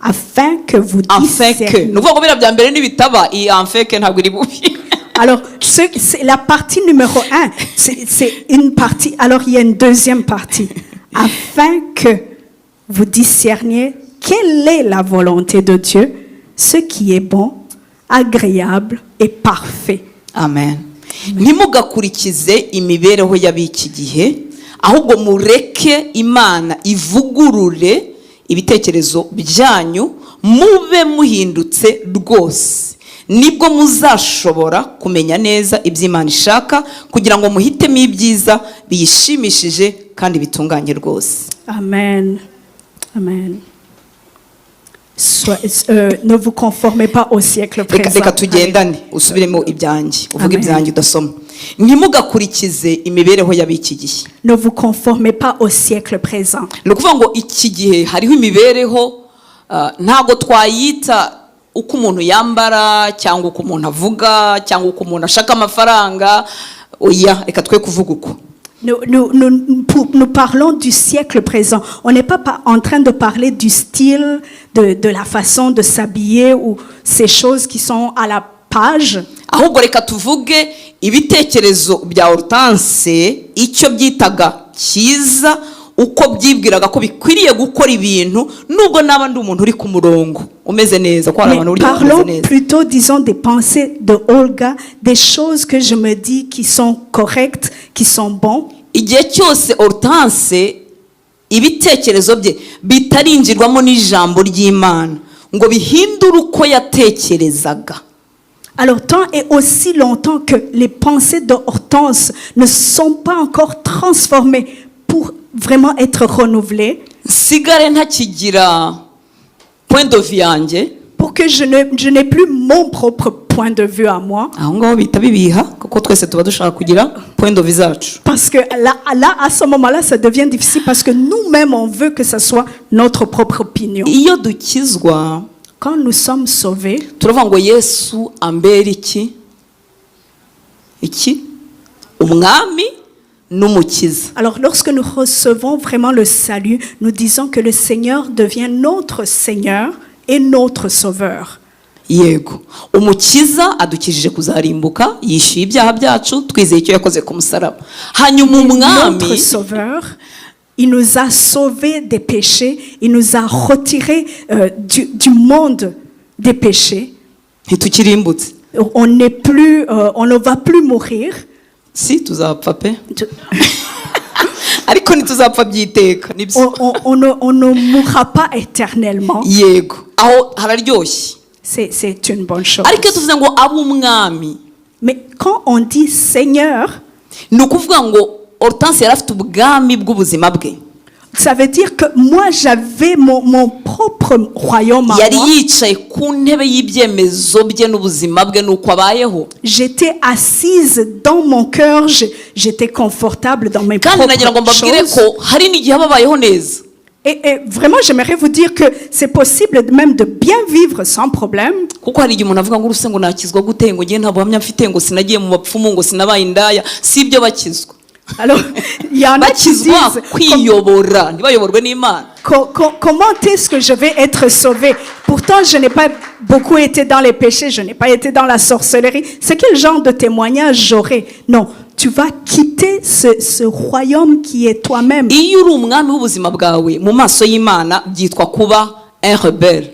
afin que vous discerniez. Nuvuga ngo bira bya mbere nibitaba iyi afeke ntabwo iri bubi. Alors, c'est la partie numéro 1. C'est une partie. Alors, il y a une deuxième partie. Afin que vous discerniez quelle est la volonté de Dieu, ce qui est bon, agréable et parfait. Amen. Ntimugakurikize imibereho y'ab'iki gihe, ahubwo mureke Imana ivugurure ibitekerezo byanyu mube muhindutse rwose, nibwo muzashobora kumenya neza iby'Imana ishaka kugira ngo muhitemo ibyiza biyishimishije kandi bitunganye rwose. Amen. Amen. Ne vous conformez pas au siècle présent. Reka tugendane usubiremo ibyanjye uvuge Amen. ibyanjye udasoma. Ntimugakurikize imibereho y'ab'iki gihe. Ne vous conformez pas au siècle présent. Ni ukuvuga ngo iki gihe hariho imibereho ntabwo twayita uko umuntu yambara cyangwa uko umuntu avuga cyangwa uko umuntu ashaka amafaranga. Oya, reka twe kuvuga uko. Nous parlons du siècle présent. On n'est pas en train de parler du style, de la façon de s'habiller ou ces choses qui sont à la page. Ahubwo reka tuvuge ibitekerezo bya Hortense icyo byitaga cyiza uko byibwiraga ko bikwiriye gukora ibintu nubwo naba ndi umuntu uri ku murongo umeze neza ko hari abantu Mais burya bameze parlons neza. plutôt, disons, des pensées de Olga, des choses que je me dis qui sont correctes, qui sont bons. Igihe cyose Hortense ibitekerezo bye bitarinjirwamo n'ijambo ry'Imana ngo bihindure uko yatekerezaga. Alors, tant et aussi longtemps que les pensées de Hortense ne sont pas encore transformées pour vraiment être renouvelées, Nsigare ntakigira point de vue yanjye, pour que je n'ai plus mon propre point de vue à moi, aho ngaho bita bibiha kuko twese tuba dushaka kugira point de vue zacu. parce que là, à ce moment-là, ça devient difficile parce que nous-mêmes, on veut que ce soit notre propre opinion. Iyo dukizwa Quand nous sommes sauvés, turavuga ngo Yesu ambera iki umwami n'umukiza. alors lorsque nous recevons vraiment le salut, nous disons que le Seigneur devient notre Seigneur et notre Sauveur. Yego, umukiza adukijije kuzarimbuka, yishyuye ibyaha byacu, twizeye icyo yakoze ku musaraba. Hanyuma Notre umwami Sauveur, il nous a sauvés des péchés, il nous a retirés du monde des péchés. ntitukirimbutse. On n'est plus, on ne va plus mourir. Si tuzapfa pe ariko ntituzapfa by'iteka nibyo. On ne mourra pas éternellement. Yego, aho hararyoshye. C'est une bonne chose. Ariko iyo tuvuze ngo abe umwami Mais quand on dit Seigneur, ni ukuvuga ngo Hortense yari afite ubwami bw'ubuzima bwe. ça veut dire que moi j'avais mon propre royaume à Yari moi. yicaye ku ntebe y'ibyemezo bye n'ubuzima bwe n'uko abayeho. J'étais assise dans mon cœur, j'étais confortable dans mes Kandi nagira ngo propres mbabwire choses. ko hari n'igihe babayeho neza. Et vraiment, j'aimerais vous dire que c'est possible même de bien vivre sans problème. Kuko hari igihe umuntu avuga ngo uruse ngo nakizwa gute ngo ngiye nta buhamya mfite ngo sinagiye mu bapfumu ngo sinabaye indaya, si ibyo bakizwa. Alors, il y en a qui Bakizwa disent kwiyobora ntibayoborwe n'Imana. comment est-ce que je vais être sauvé? Pourtant, je n'ai pas beaucoup été dans les péchés, je n'ai pas été dans la sorcellerie. C'est quel genre de témoignage j'aurai? Non, tu vas quitter ce royaume qui est toi-même. Iyo uri umwami w'ubuzima bwawe mu maso y'Imana byitwa kuba un rebelle.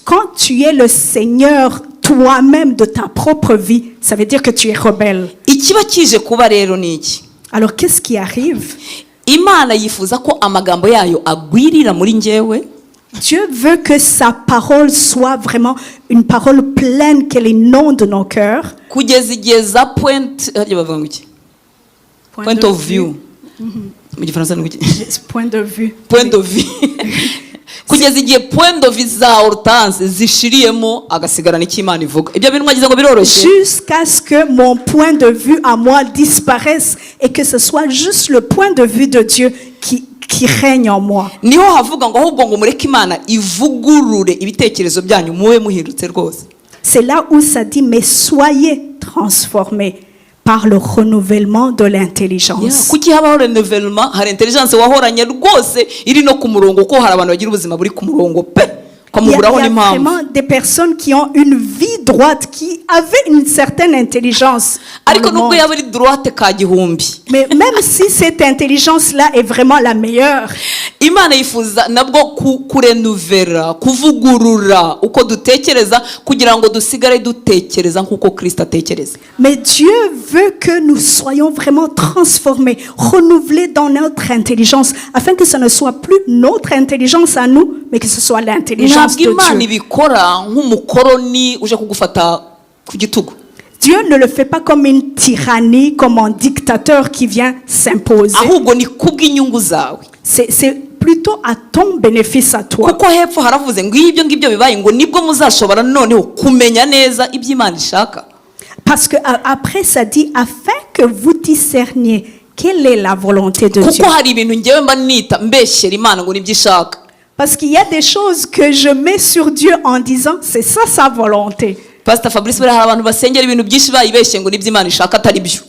Quand tu es le Seigneur toi-même de ta propre vie, ça veut dire que tu es rebelle. Ikiba kije kuba rero ni iki? Alors, qu'est-ce qui arrive? Imana yifuza ko amagambo yayo agwirira muri njyewe. Dieu veut que sa parole soit vraiment une parole pleine, qu'elle inonde nos cœurs. Kugeza igihe za point harya bavuga ngo iki? Point of view. Mu gifaransa ni iki? Point de vue. Point of view. Kugeza igihe point of view za Hortense zishiriyemo agasigara n'Imana ivuga. Ibyo bintu mwagize ngo biroroshye. Jusqu'à ce que mon point de vue à moi disparaisse et que ce soit juste le point de vue de Dieu qui règne en moi. Niho havuga ngo ahubwo ngo mureke Imana ivugurure ibitekerezo byanyu mube muhindutse rwose. C'est là où ça dit, mais soyez transformés par le renouvellement de l'intelligence. Kuki habaho renouvellement, hari intelligence wahoranye rwose iri no ku murongo ko hari abantu bagira ubuzima buri ku murongo pe. Il y a vraiment des personnes qui ont une vie droite, qui avaient une certaine intelligence. Ariko nubwo yaba ari droite ka gihumbi. Mais même si cette intelligence-là est vraiment la meilleure, Imana yifuza nabwo kurenuvera, kuvugurura uko dutekereza kugira ngo dusigare dutekereza nkuko Kristo atekereza. mais Dieu veut que nous soyons vraiment transformés, renouvelés dans notre intelligence, afin que ce ne soit plus notre intelligence à nous, mais que ce soit l'intelligence Ntabwo Imana de Dieu. ibikora nk'umukoroni uje kugufata ku gitugu. Dieu ne le fait pas comme une tyrannie, comme un dictateur qui vient s'imposer. Ahubwo ni kubw'inyungu zawe. C'est plutôt à ton bénéfice à toi. Kuko hepfo haravuze ngo iyo ibyo ngibyo bibaye ngo nibwo muzashobora noneho kumenya neza ibyo Imana ishaka. Parce que après ça dit afin que vous discerniez quelle est la volonté de Dieu. Kuko hari ibintu ngewe mba nita mbeshyera Imana ngo nibyo ishaka. Parce qu'il y a des choses que je mets sur Dieu en disant c'est ça sa volonté. Pastor Fabrice bari hari abantu basengera ibintu byinshi bayibeshye ngo nibyo Imana ishaka atari byo.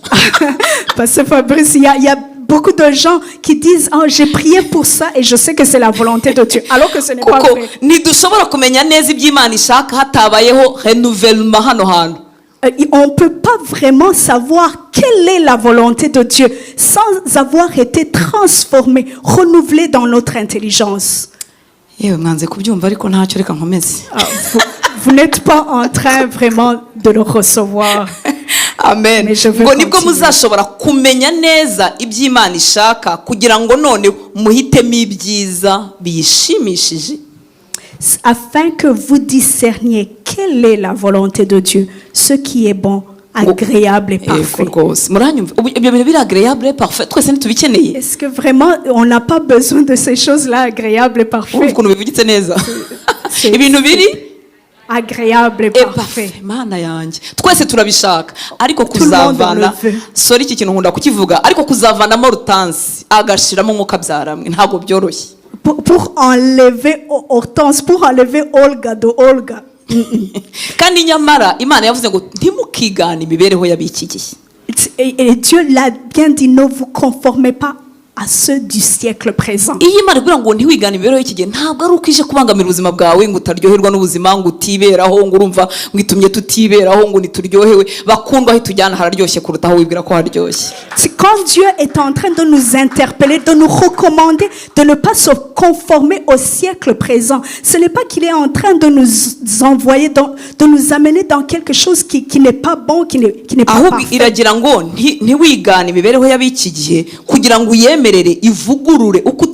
Pasteur Fabrice, il y a beaucoup de gens qui disent oh, j'ai prié pour ça et je sais que c'est la volonté de Dieu, alors que ce n'est pas Kuko vrai. ntidushobora kumenya neza ibyo Imana ishaka hatabayeho renouvellement hano hantu. on ne peut pas vraiment savoir quelle est la volonté de Dieu sans avoir été transformé, renouvelé dans notre intelligence. yewe mwanze kubyumva ariko ntacyo reka nkomeze. Vous n'êtes pas en train vraiment de le recevoir. Amen. Mais je veux ngo nibwo continuer. muzashobora kumenya neza iby'Imana ishaka kugira ngo none muhitemo ibyiza biyishimishije. Afin que vous discerniez quelle est la volonté de Dieu, ce qui est bon, agréable et parfait. rwose muranyumva ibyo bintu biri agréable parfait twese ntitubikeneye. Est-ce que vraiment on n'a pas besoin de ces choses-là agréables et urumva parfaites? ukuntu bivugitse neza C'est- ibintu biri Agréable et parfait. parfait. Mana yanjye twese turabishaka ariko Tout le monde kuzavana le veut. sorry iki kintu nkunda kukivuga ariko kuzavanamo rutansi agashiramo umwuka byaramwe ntabwo byoroshye. Pour enlever Hortense, pour enlever Olga de Olga. kandi nyamara Imana yavuze ngo ntimukigane imibereho y'abiki gihe. Et Dieu l'a bien dit, ne vous conformez pas à ceux du siècle présent. iyo Imana ikubwira ngo ntiwigane imibereho y'iki gihe ntabwo ari uko ije kubangamira ubuzima bwawe ngo utaryoherwa n'ubuzima ngo utiberaho ngo urumva ngo itumye tutiberaho ngo ntituryohewe bakundwa aho itujyana hararyoshye kuruta aho wibwira ko haryoshye. C'est quand Dieu est en train de nous interpeller, de nous recommander de ne pas se conformer au siècle présent. Ce n'est pas qu'il est en train de nous envoyer, de nous amener dans quelque chose qui n'est pas bon, qui n'est pas ahubwo parfait. iragira ngo ntiwigane imibereho y'abiki gihe kugira ngo uyemerere ivugurure uko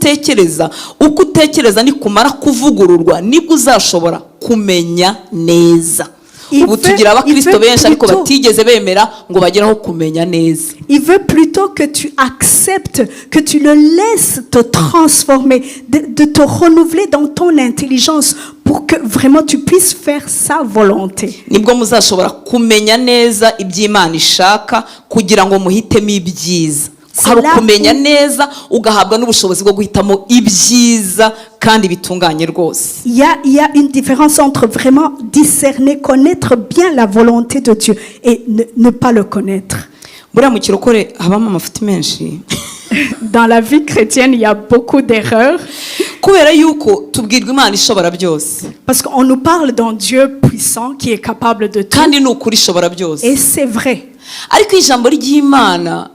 utekereza nikumara kuvugururwa nibwo uzashobora kumenya neza. ubu tugira abakristo benshi ariko batigeze bemera ngo bageraho kumenya neza. Il veut plutôt que tu acceptes, que tu le laisses te transformer, de te renouveler dans ton intelligence pour que vraiment tu puisses faire sa volonté. nibwo muzashobora kumenya neza iby'Imana ishaka kugira ngo muhitemo ibyiza. hari ukumenya neza ugahabwa n'ubushobozi bwo guhitamo ibyiza kandi bitunganye rwose. Il y a une différence entre vraiment discerner, connaître bien la volonté de Dieu et ne pas le connaître. buriya mu kirokore habamo amafuti menshi. Dans la vie chrétienne, il y a beaucoup d'erreurs. kubera yuko tubwirwa Imana ishobora byose. Parce qu'on nous parle d'un Dieu puissant qui est capable de tout. kandi ni ukuri ishobora byose. Et c'est vrai. ariko ijambo ry'Imana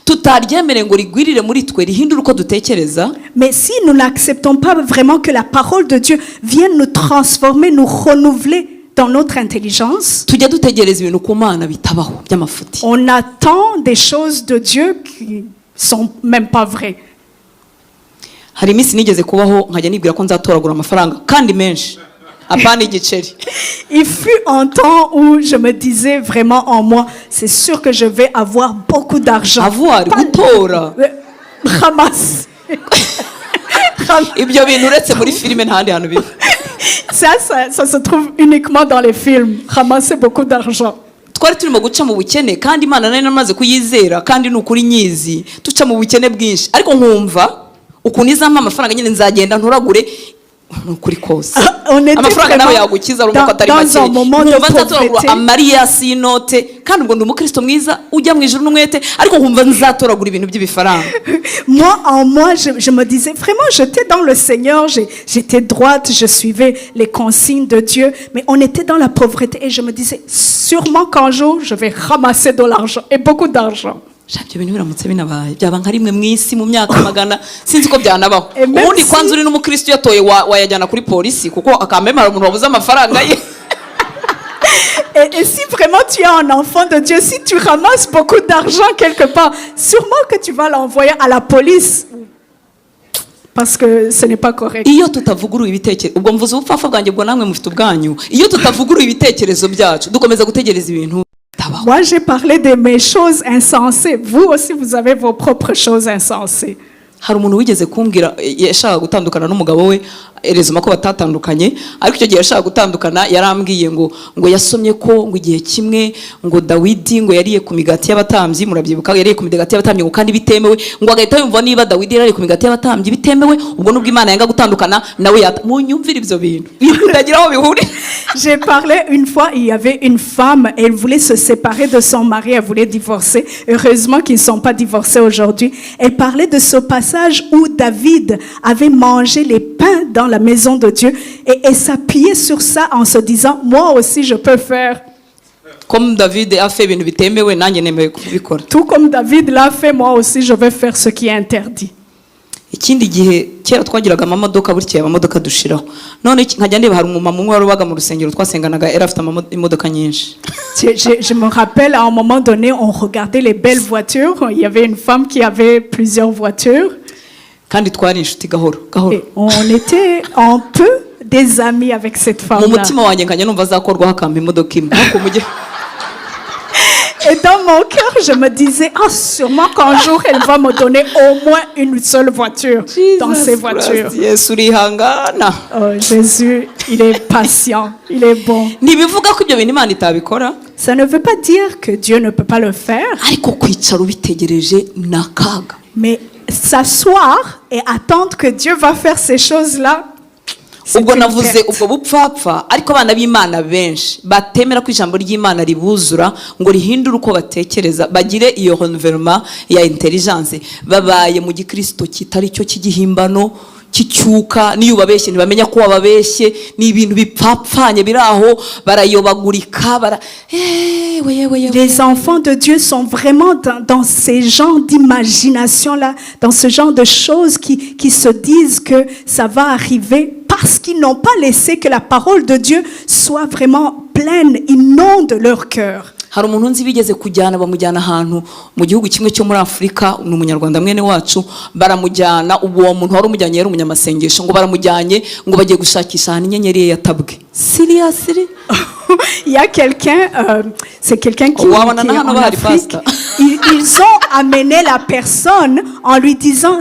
tutaryemere ngo rigwirire muri twe rihindure uko dutekereza. Mais si nous n'acceptons pas vraiment que la parole de Dieu vienne nous transformer, nous renouveler dans notre intelligence, tujya dutegereza ibintu ku Mana bitabaho by'amafuti. on attend des choses de Dieu qui sont même pas vraies. hari iminsi nigeze kubaho nkajya nibwira ko nzatoragura amafaranga kandi menshi apana igiceri. Il fut un temps où je me disais vraiment en moi, c'est sûr que je vais avoir beaucoup d'argent. avoir gutora Ramasse. ibyo bintu uretse muri filime ntahandi hantu biba. Ça se trouve uniquement dans les films. Ramasser beaucoup d'argent. twari turimo guca mu bukene kandi Imana nari namaze kuyizera kandi ni ukuri nyizi tuca mu bukene bwinshi ariko nkumva ukuntu izampa amafaranga nyine nzagenda nturagure nukuri kose amafaranga nawe yagukiza urumva ko atari make nkumva nzatoragura amariyasi y'inote kandi ubwo ndi umukristo mwiza ujya mu ijuru n'umwete ariko nkumva nzatoragura ibintu by'ibifaranga. Moi, je me disais, vraiment, j'étais dans le Seigneur, j'étais droite, je suivais les consignes de Dieu, mais on était dans la pauvreté et je me disais, sûrement qu'un jour, je vais ramasser de l'argent et beaucoup d'argent. ibyo bintu biramutse binabaye byaba nka rimwe mu isi mu myaka magana sinzi ko byanabaho. ubundi kwanza uri n'umukristo yatoye wayajyana kuri polisi kuko akamemara umuntu wabuze amafaranga ye. Et si vraiment tu es un enfant de Dieu, si tu ramasses beaucoup d'argent quelque part, sûrement que tu vas l'envoyer à la police. Parce que ce n'est pas correct. iyo tutavuguruye ibitekerezo ubwo mvuze ubupfafa bwanjye bwo namwe mufite ubwanyu iyo tutavuguruye ibitekerezo byacu dukomeza gutegereza ibintu. Moi, j'ai parlé de mes choses insensées. Vous aussi, vous avez vos propres choses insensées. hari umuntu wigeze kumbwira yashaka gutandukana n'umugabo we erezuma ko batatandukanye ariko icyo gihe yashaka gutandukana yarambwiye ngo yasomye ko ngo igihe kimwe ngo Dawidi ngo yariye ku migati y'abatambyi murabyibuka yariye ku migati y'abatambyi ngo kandi bitemewe ngo agahita yumva niba Dawidi yariye ku migati y'abatambyi bitemewe ubwo nubwo Imana yanga gutandukana nawe munyumvira ibyo bintu bitagira aho bihuri. J'ai parlé une fois, il y avait une femme, elle voulait se séparer de son mari, elle voulait divorcer. Heureusement qu'ils ne sont pas divorcés aujourd'hui. Elle parlait de ce passage où David avait mangé les pains dans la maison de Dieu et s'appuyait sur ça en se disant, moi aussi je peux faire comme David a fait ibintu bitemewe nanjye nemeye kubikora. Tout comme David l'a fait, moi aussi je vais faire ce qui est interdit. Ikindi gihe kera twagiraga amamodoka burya amamodoka dushiraho none nkajya ndeba hari umumama umwe warubaga mu rusengero twasenganaga era afite imodoka nyinshi. Je me rappelle à un moment donné on regardait les belles voitures, il y avait une femme qui avait plusieurs voitures. Kandi twari inshuti gahoro gahoro. Et on était un peu des amis avec cette femme là. Mu mutima wanjye nkajya numva azakorwaho akampa imodoka imwe ariko mujye. Et dans mon cœur, je me disais, ah, sûrement qu'un jour, elle va me donner au moins une seule voiture dans ces voitures. Yesu urihangana. Oh, Jésus, il est patient, il est bon. Ntibivuga ko ibyo bintu Imana itabikora. Ça ne veut pas dire que Dieu ne peut pas le faire. Ariko kwicara ubitegereje nakaga. Mais s'asseoir et attendre que Dieu va faire ces choses-là. Ubwo navuze ubwo bupfapfa ariko abana b'Imana benshi batemera ko ijambo ry'Imana ribuzura ngo rihindure uko batekereza bagire iyo renouvellement ya intelligence babaye mu gikristo kitari cyo kigihimbano kicyuka niyo babeshye ntibamenya ko wababeshye ni ibintu bipfapfanye biraho barayobagurika Les enfants de Dieu sont vraiment dans ces genres d'imagination-là, dans ce genre de choses qui se disent que ça va arriver parce qu'ils n'ont pas laissé que la parole de Dieu soit vraiment pleine, inonde leur cœur. Hari umuntu nzi bigeze kujyana bamujyana ahantu mu gihugu kimwe cyo muri Afrika ni umunyarwanda mwene wacu baramujyana uwo muntu wari umujyanye yari umunyamasengesho ngo baramujyanye ngo bagiye gushakisha ahantu inyenyeri ye yatabwe. Seriously? Il y a quelqu'un, c'est quelqu'un qui est en Afrique. Ils ont amené la personne en lui disant,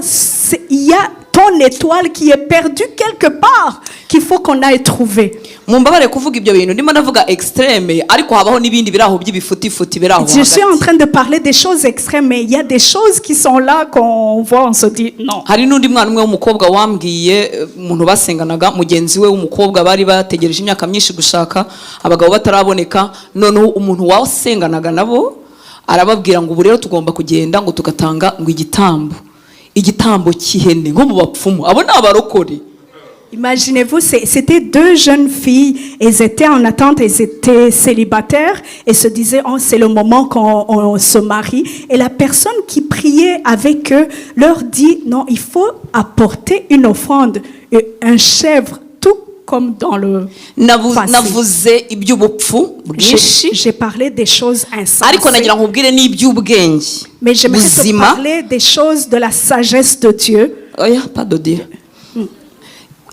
il y a ton étoile qui est perdue quelque part qu'il faut qu'on aille trouver. Mumbabare kuvuga ibyo bintu ndimo navuga extreme ariko habaho nibindi biraho by'ibifuti biraho. Je suis en train de parler des choses extrêmes mais il y a des choses qui sont là qu'on voit on se dit non. Hari nundi mwana umwe w'umukobwa wambwiye umuntu basenganaga mugenzi we w'umukobwa bari bategereje imyaka myinshi gushaka abagabo bataraboneka noneho umuntu wasenganaga nabo arababwira ngo ubu rero tugomba kugenda ngo tugatanga ngo igitambo cy'ihene nko mu bapfumu abo n'abarokore. Imaginez-vous, c'était deux jeunes filles, elles étaient en attente, elles étaient célibataires et se disaient oh, c'est le moment qu'on se marie. Et la personne qui priait avec eux leur dit non, il faut apporter une offrande, un chèvre, tout comme dans le passé. J'ai parlé des choses insensées. Mais j'aimerais te parler des choses de la sagesse de Dieu. Oh yeah, pas de Dieu.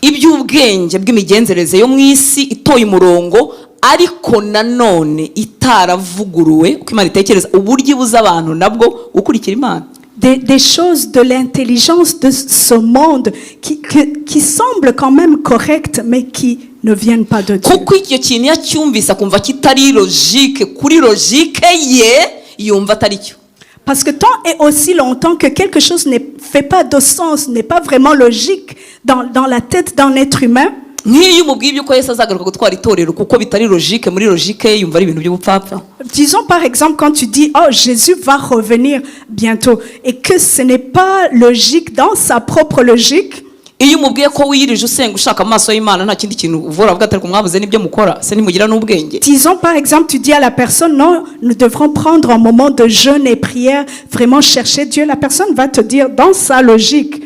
Iby'ubwenge bw'imigenzereze yo mu isi itoye umurongo ariko nanone itaravuguruwe uko Imana itekereza uburyo ibuza abantu nabwo gukurikira Imana. Des choses de l'intelligence de ce monde qui semblent quand même correctes mais qui ne viennent pas de Dieu. Kuko icyo kintu yacyumvise akumva kitari logique kuri logique ye yumva atari cyo. Parce que tant et aussi longtemps que quelque chose ne fait pas de sens, n'est pas vraiment logique dans la tête d'un être humain. Disons par exemple quand tu dis oh Jésus va revenir bientôt et que ce n'est pas logique dans sa propre logique. Disons par exemple tu dis à la personne non nous devrons prendre un moment de jeûne et prière vraiment chercher Dieu, la personne va te dire dans sa logique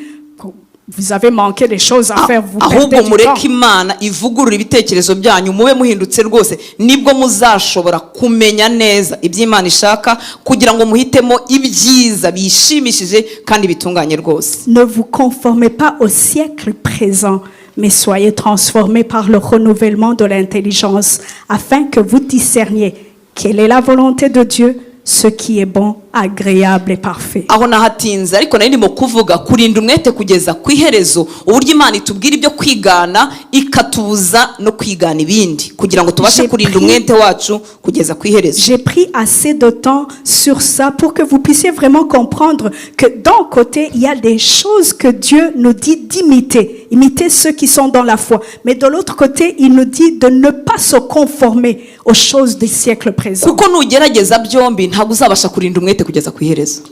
vous avez manqué des choses à faire, vous perdez du temps. Imana ivugurura ibitekerezo byanyu mube muhindutse rwose nibwo muzashobora kumenya neza iby'Imana ishaka kugira ngo muhitemo ibyiza bishimishije kandi bitunganye rwose. Ne vous conformez pas au siècle présent mais soyez transformés par le renouvellement de l'intelligence afin que vous discerniez quelle est la volonté de Dieu, ce qui est bon, agréable et parfait. Aho nahatinze ariko nari ndimo kuvuga kurinda umwete kugeza ku iherezo uburyo Imana itubwira ibyo kwigana ikatubuza no kwigana ibindi kugira ngo tubashe kurinda umwete wacu kugeza ku iherezo. J'ai pris assez de temps sur ça pour que vous puissiez vraiment comprendre que d'un côté il y a des choses que Dieu nous dit d'imiter, imiter ceux qui sont dans la foi, mais de l'autre côté il nous dit de ne pas se conformer aux choses des siècles présents. Kuko nugerageza byombi ntabwo uzabasha kurinda umwete kugeza ku iherezo.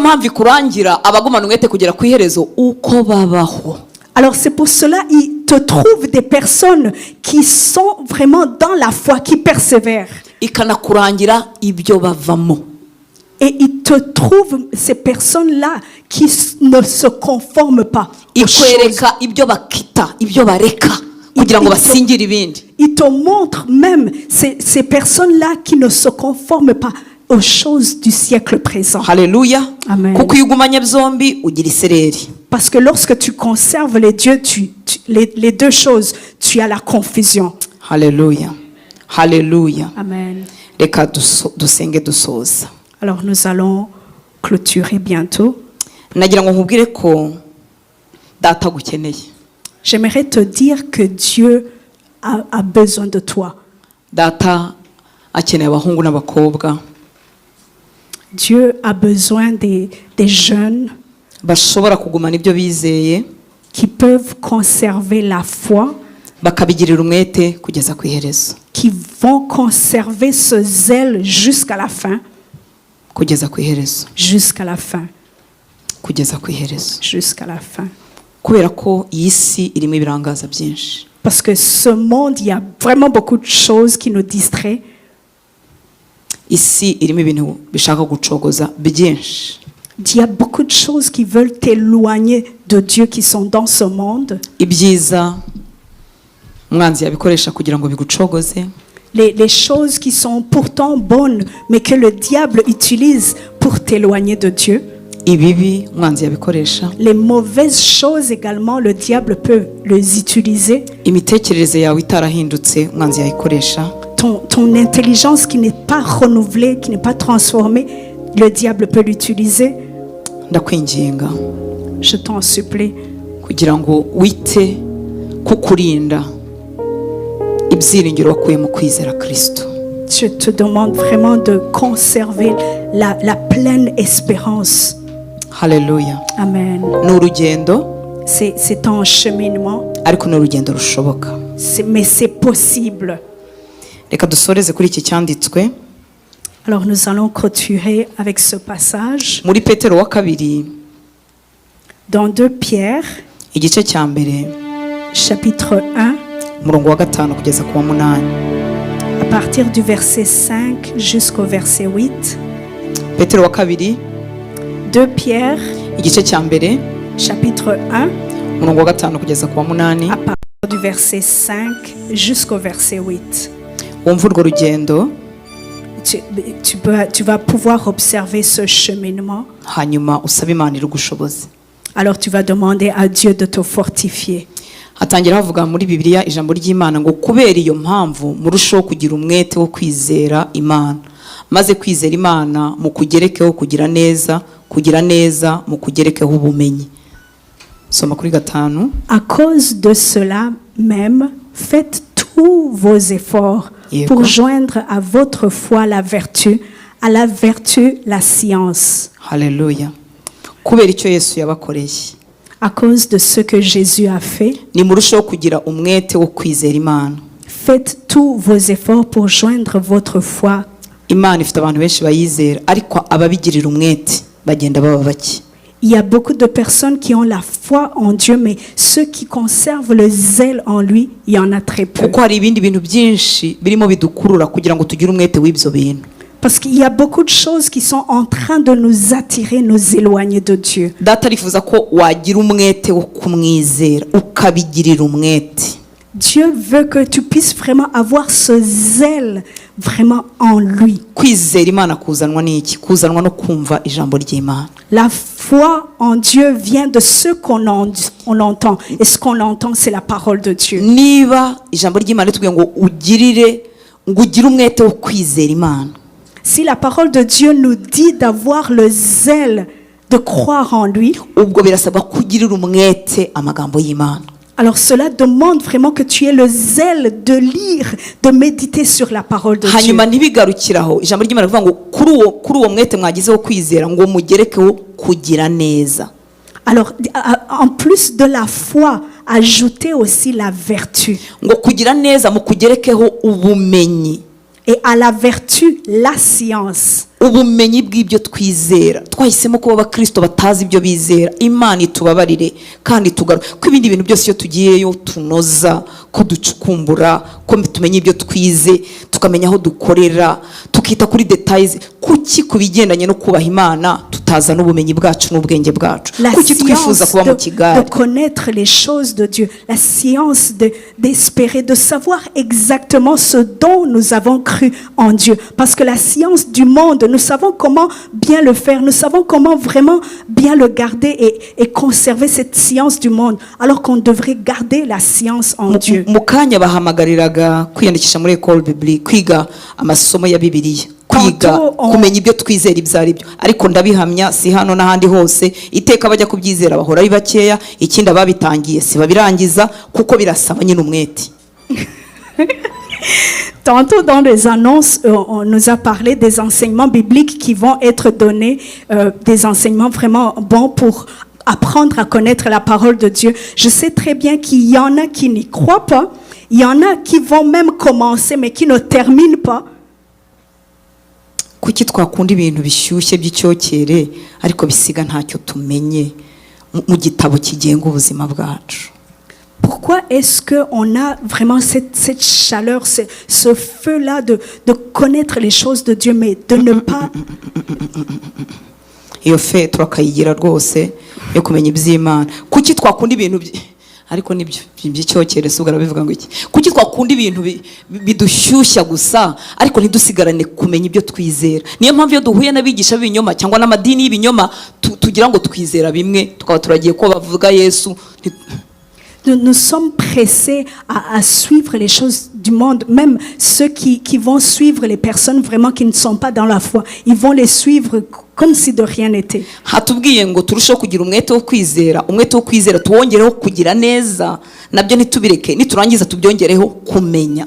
Mpamvu ikurangira abagumana umwete kugera ku iherezo uko babaho. Alors c'est pour cela te trouve des personnes qui sont vraiment dans la foi, qui persévèrent. ikanakurangira ibyo bavamo. Et il te trouve ces personnes-là qui ne se conforment pas aux choses. ikwereka ibyo bakita ibyo bareka kugira ngo basingire ibindi. Il te montre même ces personnes-là qui ne se conforment pas aux choses du siècle présent. Haleluya. Amen. Kuko iyo ugumanye byombi ugira isereri. Parce que lorsque tu conserves les dieux, les deux choses, tu as la confusion. Haleluya. Haleluya. Amen. Reka dusenge dusoza. Alors nous allons clôturer bientôt. Nagira ngo nkubwire ko data gukeneye. J'aimerais te dire que Dieu a besoin de toi. Data akeneye abahungu n'abakobwa Dieu a besoin des jeunes bashobora kugumana ibyo bizeye qui peuvent conserver la foi, bakabigirira umwete kugeza ku iherezo. qui vont conserver ce zèle jusqu'à la fin, Kugeza ku iherezo. jusqu'à la fin, Kugeza ku iherezo. jusqu'à la fin. Kubera ko iyi si irimo ibirangaza byinshi. Parce que ce monde, il y a vraiment beaucoup de choses qui nous distraient. Isi irimo ibintu bishaka gucogoza byinshi. Il y a beaucoup de choses qui veulent t'éloigner de Dieu qui sont dans ce monde. Ibyiza umwanzi yabikoresha kugira ngo bigucogoze. Les choses qui sont pourtant bonnes, mais que le diable utilise pour t'éloigner de Dieu. Ibibi umwanzi yabikoresha. Les mauvaises choses également, le diable peut les utiliser. Imitekerereze yawe itarahindutse umwanzi yayikoresha. Ton intelligence qui n'est pas renouvelée, qui n'est pas transformée, le diable peut l'utiliser. Ndakwinginga Je t'en supplie, kugira ngo wite kukurinda ibyiringiro wakuye mu kwizera Kristo. je te demande vraiment de conserver la pleine espérance. Haleluya. Amen. Ni urugendo C'est un cheminement, ariko ni urugendo rushoboka. mais c'est possible. Reka dusoreze kuri iki cyanditswe Alors nous allons clôturer avec ce passage muri Petero wa kabiri dans 2 Pierre, igice cya mbere chapitre 1, umurongo wa 5 kugeza ku wa 8. à partir du verset 5 jusqu'au verset 8. Petero wa kabiri 2 Pierre, igice cya mbere chapitre 1, umurongo wa 5 kugeza ku wa 8. à partir du verset 5 jusqu'au verset 8. Wumva urwo rugendo Tu vas pouvoir observer ce cheminement. hanyuma usabe Imana irugushoboze. Alors tu vas demander à Dieu de te fortifier. Hatangira havuga muri Bibiliya ijambo ry'Imana ngo kubera iyo mpamvu murushaho kugira umwete wo kwizera Imana, maze kwizera Imana mu kugerekeho kugira neza mu kugerekeho ubumenyi. Soma kuri 5. À cause de cela même, faites tous vos efforts pour joindre à votre foi la vertu, à la vertu la science. Haleluya. Kubera icyo Yesu yabakoreye, À cause de ce que Jésus a fait, ni murushaho kugira umwete wo kwizera Imana. faites tous vos efforts pour joindre votre foi. Imana ifite abantu benshi bayizera, ariko ababigirira umwete bagenda baba bake. Il y a beaucoup de personnes qui ont la foi en Dieu, mais ceux qui conservent le zèle en lui, il y en a très peu. Kuko hari ibindi bintu byinshi birimo bidukurura kugira ngo tugire umwete w'ibyo bintu. Parce qu'il y a beaucoup de choses qui sont en train de nous attirer, nous éloigner de Dieu. Data arifuza ko wagira umwete wo kumwizera ukabigirira umwete. Dieu veut que tu puisses vraiment avoir ce zèle vraiment en lui. Kwizera Imana kuzanwa n'iki? Kuzanwa no kumva ijambo ry'Imana. La foi en Dieu vient de ce qu'on entend. Et ce qu'on entend, c'est la parole de Dieu. Niba ijambo ry'Imana ritubwiye ngo ugire umwete wo kwizera Imana, Si la parole de Dieu nous dit d'avoir le zèle de croire en lui, ubwo birasabwa kugirira umwete amagambo y'Imana. alors cela demande vraiment que tu aies le zèle de lire, de méditer sur la parole de Dieu. Hanyuma ntibigarukiraho, ijambo ry'Imana rivuga ngo kuri uwo mwete mwagizeho kwizera ngo mugerekeho kugira neza. Alors, en plus de la foi, ajoutez aussi la vertu. Ngo kugira neza mu kugerekeho ubumenyi. Et à la vertu, la science. ubumenyi bw'ibyo twizera. Twahisemo kuba abakristo batazi ibyo bizera. Imana itubabarire kandi ko ibindi bintu byose iyo tugiyeyo tunoza, ko ducukumbura, ko tumenya ibyo twize, tukamenya aho dukorera, tukita kuri details. Kuki kubigendanye no kubaha Imana tutaza n'ubumenyi bwacu n'ubwenge bwacu? Kuki twifuza kuba mu kigare? De connaître les choses de Dieu, la science d'espérer, de savoir exactement ce dont nous avons cru en Dieu. Parce que la science du monde, nous savons comment bien le faire, nous savons comment vraiment bien le garder et conserver cette science du monde, alors qu'on devrait garder la science en Dieu. Mu kanya bahamagariraga kwiyandikisha muri école biblique, kwiga amasomo ya Bibiliya, kwiga kumenya ibyo twizera ibyo ari byo. Ariko ndabihamya si hano n'ahandi hose, iteka bajya kubyizera bahora ari bakeya, ikindi ababitangiye si babirangiza kuko birasaba nyine umwete. Tantôt dans les annonces, on nous a parlé des enseignements bibliques qui vont être donnés, des enseignements vraiment bons pour apprendre à connaître la parole de Dieu. Je sais très bien qu'il y en a qui n'y croient pas, il y en a qui vont même commencer mais qui ne terminent pas. Kuki twakunda ibintu bishyushye by'icyokere ariko bisiga ntacyo tumenye mu gitabo kigenga ubuzima bwacu? Pourquoi est-ce qu'on a vraiment cette chaleur, ce feu-là de connaître les choses de Dieu, mais de ne pas... Iyo fe turakayigira rwose yo kumenya iby'Imana. Kuki twakunda ibintu ariko nibyo by'icyokere sugara bivuga ngo iki? Kuki twakunda ibintu bidushyushya gusa ariko ntidusigarane kumenya ibyo twizera? Niyo mpamvu iyo duhuye n'abigisha b'ibinyoma cyangwa n'amadini y'ibinyoma tugira ngo twizera bimwe, tukaba turagiye ko bavuga Yesu. Nous sommes pressés à suivre les choses du monde, même ceux qui vont suivre les personnes vraiment qui ne sont pas dans la foi. Ils vont les suivre comme si de rien n'était. Hatubwiye ngo turusheho kugira umwete wo kwizera, tuwongereho kugira neza, nabyo ntitubireke, niturangiza tubyongereho kumenya.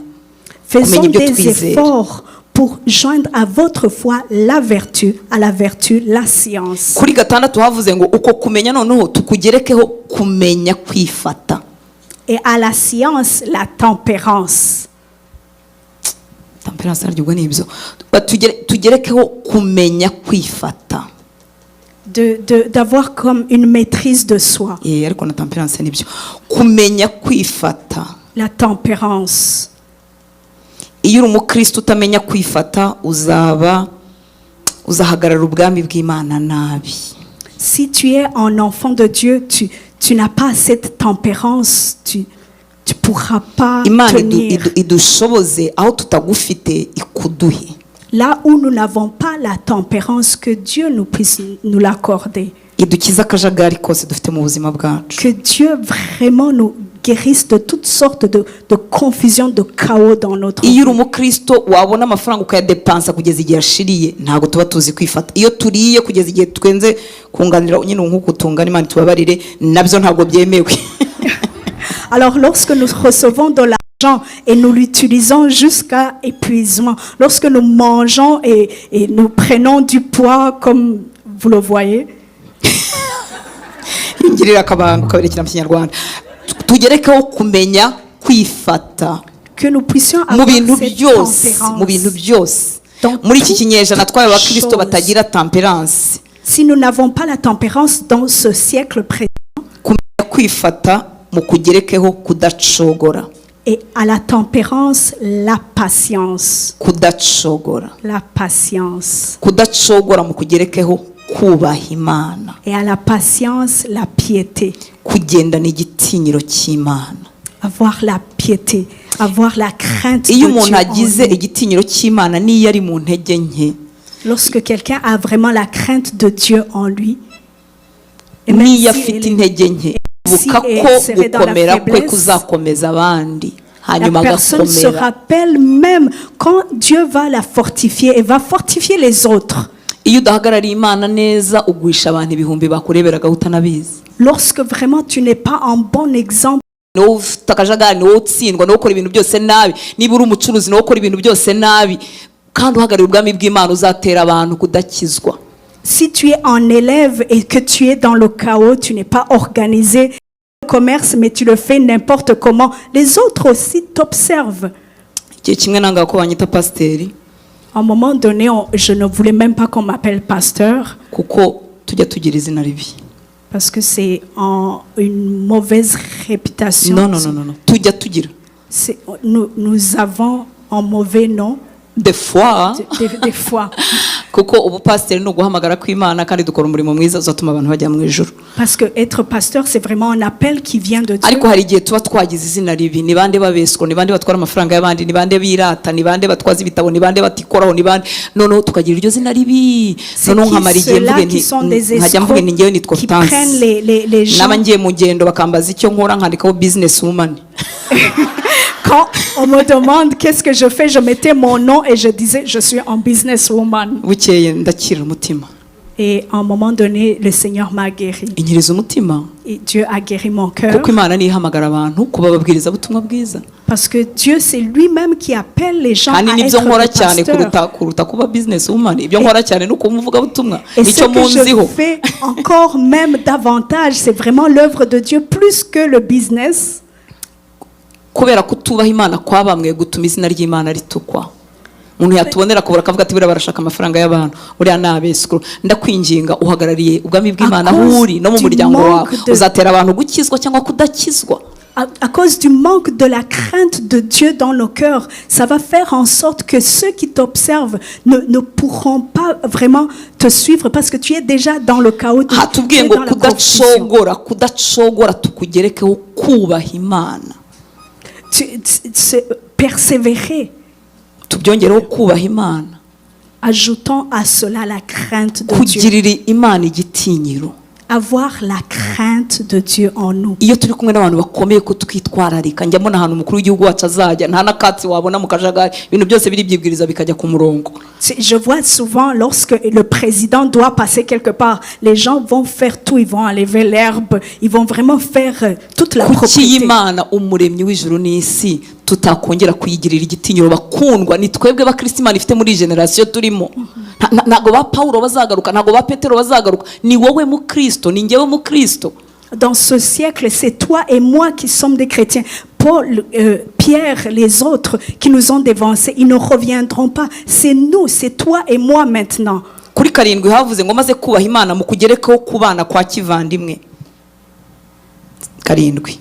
Faisons des efforts pour joindre à votre foi la vertu, à la vertu la science. Kuri gatandatu havuze ngo uko kumenya noneho tukugerekeho kumenya kwifata. Et à la science la tempérance. Tempérance aryo ni ibyo. Tugerekeho kumenya kwifata. D'avoir comme une maîtrise de soi. Ariko na tempérance ni ibyo. Kumenya kwifata. La tempérance. Iyo uri umukristo utamenya kwifata uzahagarara ubwami bw'Imana nabi. Si tu es un enfant de Dieu, tu n'as pas cette tempérance, tu pourras pas tenir. Idushoboze aho tutagufite ikuduhe. Là où nous n'avons pas la tempérance, que Dieu nous puisse nous l'accorder. Idukiza akajagari kose dufite mu buzima bwacu. Que Dieu vraiment nous guérisse de toutes sortes de confusion, de chaos dans notre vie. Iyo uri umukristo wabona amafaranga ukayadepansa kugeza igihe ashiriye, ntago tuba tuzi kwifata. Iyo turiye kugeza igihe twenze kunganira nyine nk'uko tungana, Imana tubabarire, nabyo ntago byemewe. Alors lorsque nous recevons de l'argent et nous l'utilisons jusqu'à épuisement, lorsque nous mangeons et nous prenons du poids comme vous le voyez, ingirira akabantu kaberekera mu Kinyarwanda, tugerekeho kumenya kwifata que nous puissions mu avoir bintu cette byose, mu bintu tempérance. byose. Dans Muri iki toutes kinyejana twaye abakristo choses. batagira tempérance. Si nous n'avons pas la tempérance dans ce siècle présent, Kumenya kwifata mu kugerekeho kudacogora. et à la tempérance, la patience. Kudacogora. La patience. Kudacogora mu kugerekeho kubaha Imana. Et à la patience, la piété. Kugendana igitinyiro cy'Imana. Avoir la piété, avoir la crainte de Iyo Dieu umuntu en agize lui. igitinyiro cy'Imana niyo ari mu ntege nke, Lorsque quelqu'un a vraiment la crainte de Dieu en lui, et même niyo si afite elle- intege nke, si buka elle ko serait dans la gukomera kwe faiblesse, kuzakomeza abandi, la hanyuma personne se agakomera. rappelle même quand Dieu va la fortifier et va fortifier les autres. Iyo udahagarariye Imana neza ugwisha abantu ibihumbi bakureberaga utanabizi. Lorsque vraiment tu n'es pas un bon exemple, Niwo ufite akajagari, niwo utsindwa, niwo ukora ibintu byose nabi. Niba uri umucuruzi niwo ukora ibintu byose nabi, kandi uhagarariye ubwami bw'Imana uzatera abantu kudakizwa. si tu es un élève et que tu es dans le chaos, tu n'es pas organisé le commerce, mais tu le fais n'importe comment, les autres aussi t'observent. Igihe kimwe nanga ko banyita pasiteri, À un moment donné, je ne voulais même pas qu'on m'appelle pasteur kuko tujya tugira izina ribi. parce que c'est une mauvaise réputation. No. Tujya tugira. Nous avons un mauvais nom Des fois, des fois. kuko ubupasiteri ni uguhamagara kw'Imana kandi dukora umurimo mwiza uzatuma abantu bajya mu ijuru. Parce que être pasteur, c'est vraiment un appel qui vient de Dieu. Ariko hari igihe tuba twagize izina ribi, ni bande babeswa, ni bande batwara amafaranga y'abandi, ni bande birata, ni bande batwaza ibitabo, ni bande batikoraho, ni bande noneho tukagira iryo zina ribi. Noneho nkamara igihe mvuge nti nkajya mvuge ni ngewe nitwa qui prennent les gens. Naba ngiye mu ngendo bakambaza icyo nkora nkandikaho business woman. Quand on me demande qu'est-ce que je fais, je mettais mon nom et je disais je suis un businesswoman. Bukeye ndakira umutima. Et à un moment donné, le Seigneur m'a guéri. Inyiriza umutima. Et Dieu a guéri mon cœur. Kuko Imana niyo ihamagara abantu kubababwiriza ubutumwa bwiza. Parce que Dieu, c'est lui-même qui appelle les gens Kandi à nibyo être nkora des cyane pasteurs. kuruta kuba business woman. Ibyo nkora cyane nuko umuvuga butumwa. Et ce Nicyo que je munziho. fais encore même davantage, c'est vraiment l'œuvre de Dieu plus que le business. Kubera kutubaha Imana kwa bamwe gutuma izina ry'Imana ritukwa. Umuntu yatubonera kubura akavuga ati buriya barashaka amafaranga y'abantu, uriya nabesukuru. Ndakwinginga uhagarariye ubwami bw'Imana huri no mu muryango wawe, uzatera abantu gukizwa cyangwa kudakizwa. À cause du manque de la crainte de Dieu dans nos cœurs, ça va faire en sorte que ceux qui t'observent ne pourront pas vraiment te suivre parce que tu es déjà dans le chaos, tu Hatubwiye es ngo dans la confusion. kudacogora tukugerekeho kubaha Imana. Persévérer. Tubyongereho kubaha Imana. Ajoutant à cela la crainte de Dieu. Kugirira Imana igitinyiro. Avoir la crainte de Dieu en nous. Iyo turi kumwe n'abantu bakomeye ko tukitwararika njya mbona ahantu umukuru w'igihugu wacu azajya nta nakatsi wabona mu kajagari ibintu byose biri byibwiriza bikajya ku murongo. Je vois souvent lorsque le président doit passer quelque part, les gens vont faire tout, ils vont enlever l'herbe, ils vont vraiment faire toute la Kuki propriété. Imana umuremyi w'ijuru n'isi tutakongera kuyigirira igitinyiro bakundwa ni twebwe bakristo Imana ifite muri generation turimo. Ntago ba Paulo bazagaruka, ntago ba Petero bazagaruka, ni wowe mu Kristo, ni ngewe mu Kristo. Dans ce siècle, c'est toi et moi qui sommes des chrétiens. Paul, Pierre, les autres qui nous ont dévancés, ils ne reviendront pas. C'est nous, c'est toi et moi maintenant. Kuri karindwi havuze ngo maze kubaha Imana mu kugerekeho kubana kwa kivandimwe. Karindwi.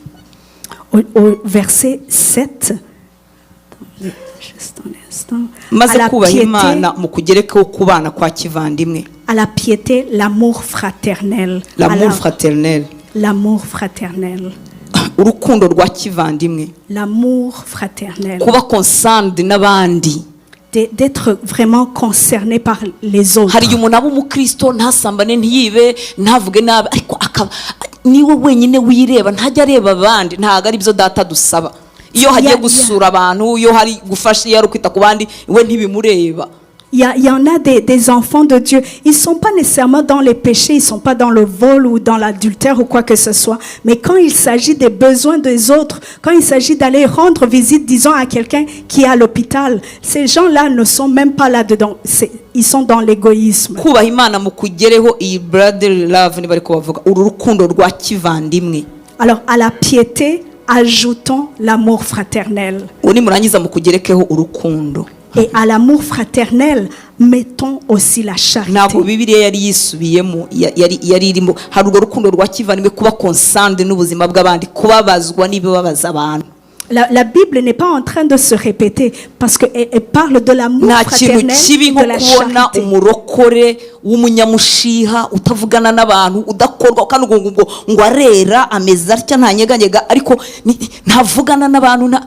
Au verset 7, juste un instant, Maze à la kubaha piété, Imana mu kugerekeho kubana kwa kivandimwe. à la piété, l'amour fraternel. L'amour fraternel. L'amour fraternel. Urukundo rwa kivandimwe. L'amour fraternel. Kuba concerned n'abandi. D'être vraiment concerné par les autres. Hari umuntu aba umukristo ntasambane ntiyibe ntavuge nabi ariko niwe wenyine wireba ntajya areba abandi ntago ari byo data dusaba. Iyo hagiye gusura abantu, iyo hari gufasha, iyo ari kwita ku bandi we ntibimureba. Il y en a des enfants de Dieu. Ils ne sont pas nécessairement dans les péchés, ils ne sont pas dans le vol ou dans l'adultère ou quoi que ce soit. Mais quand il s'agit des besoins des autres, quand il s'agit d'aller rendre visite, disons, à quelqu'un qui est à l'hôpital, ces gens-là ne sont même pas là-dedans. Ils sont dans l'égoïsme. Kubaha Imana mu kugereho iyi brotherly love ni bari ko bavuga uru rukundo rwa kivandimwe. Alors, à la piété, ajoutons l'amour fraternel. Uri murangiza mu kugerekeho urukundo. Et à l'amour fraternel, mettons aussi la charité. Ntabwo Bibiliya yari yisubiyemo yari irimo hari urwo rukundo rwa kivandimwe kuba concerned n'ubuzima bw'abandi kubabazwa n'ibibabaza abantu. La Bible n'est pas en train de se répéter parce qu'elle parle de l'amour nta kintu fraternel, kibi nko de la kubona charité. umurokore w'umunyamushiha utavugana n'abantu udakorwa kandi ngo arera ameze atya ntanyeganyega ariko ntavugana n'abantu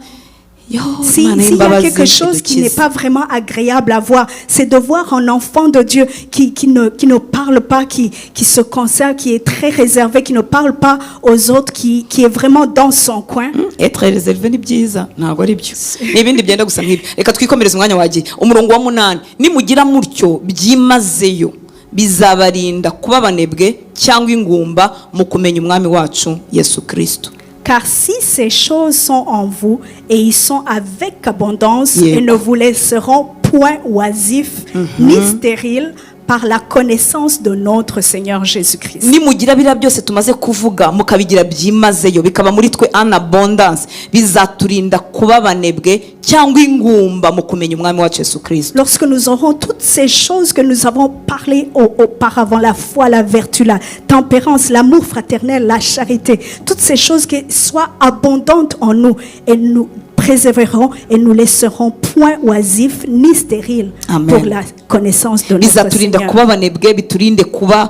S'il y a quelque chose qui n'est pas vraiment agréable à voir, c'est de voir un enfant de Dieu qui ne parle pas, qui se conserve, qui est très réservé, qui ne parle pas aux autres, qui est vraiment dans son coin. Être réservé ni byiza ntabwo ari byo n'ibindi byenda gusa nk'ibyo. Reka twikomereze umwanya wagiye. Umurongo wa 8 nimugira mutyo byimazeyo bizabarinda kuba abanebwe cyangwa ingumba mu kumenya umwami wacu Yesu Kristo. Car si ces choses sont en vous et ils sont avec abondance Yeah. et ne vous laisseront point oisifs ni stériles, par la connaissance de notre Seigneur Jésus-Christ. nimugira biriya byose tumaze kuvuga mukabigira byimazeyo bikaba muri twe an abundance bizaturinda kuba abanebwe cyangwa ingumba mu kumenya umwami wacu Yesu Kristo. Lorsque nous aurons toutes ces choses que nous avons parlé auparavant, la foi, la vertu, la tempérance, l'amour fraternel, la charité, toutes ces choses qui soient abondantes en nous, et nous préserverons et nous laisserons point oisifs ni stériles. Amen. Pour la connaissance de notre bizaturinda Seigneur. kuba abanebwe biturinde kuba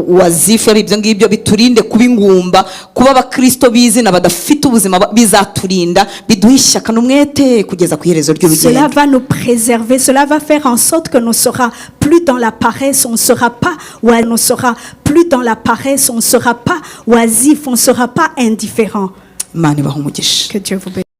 wazifu ari ibyo ngibyo biturinde kuba ingumba kuba abakristo b'izina badafite ubuzima bizaturinda biduhe ishyaka n'umwete kugeza ku iherezo Cela ry'urugendo. va nous préserver, cela va faire en sorte que nous sera plus dans la paresse, on ne sera pas plus dans la paresse, on ne sera pas oisif, on ne sera pas indifférent. Imana ibahe umugisha. Que Dieu vous bénisse.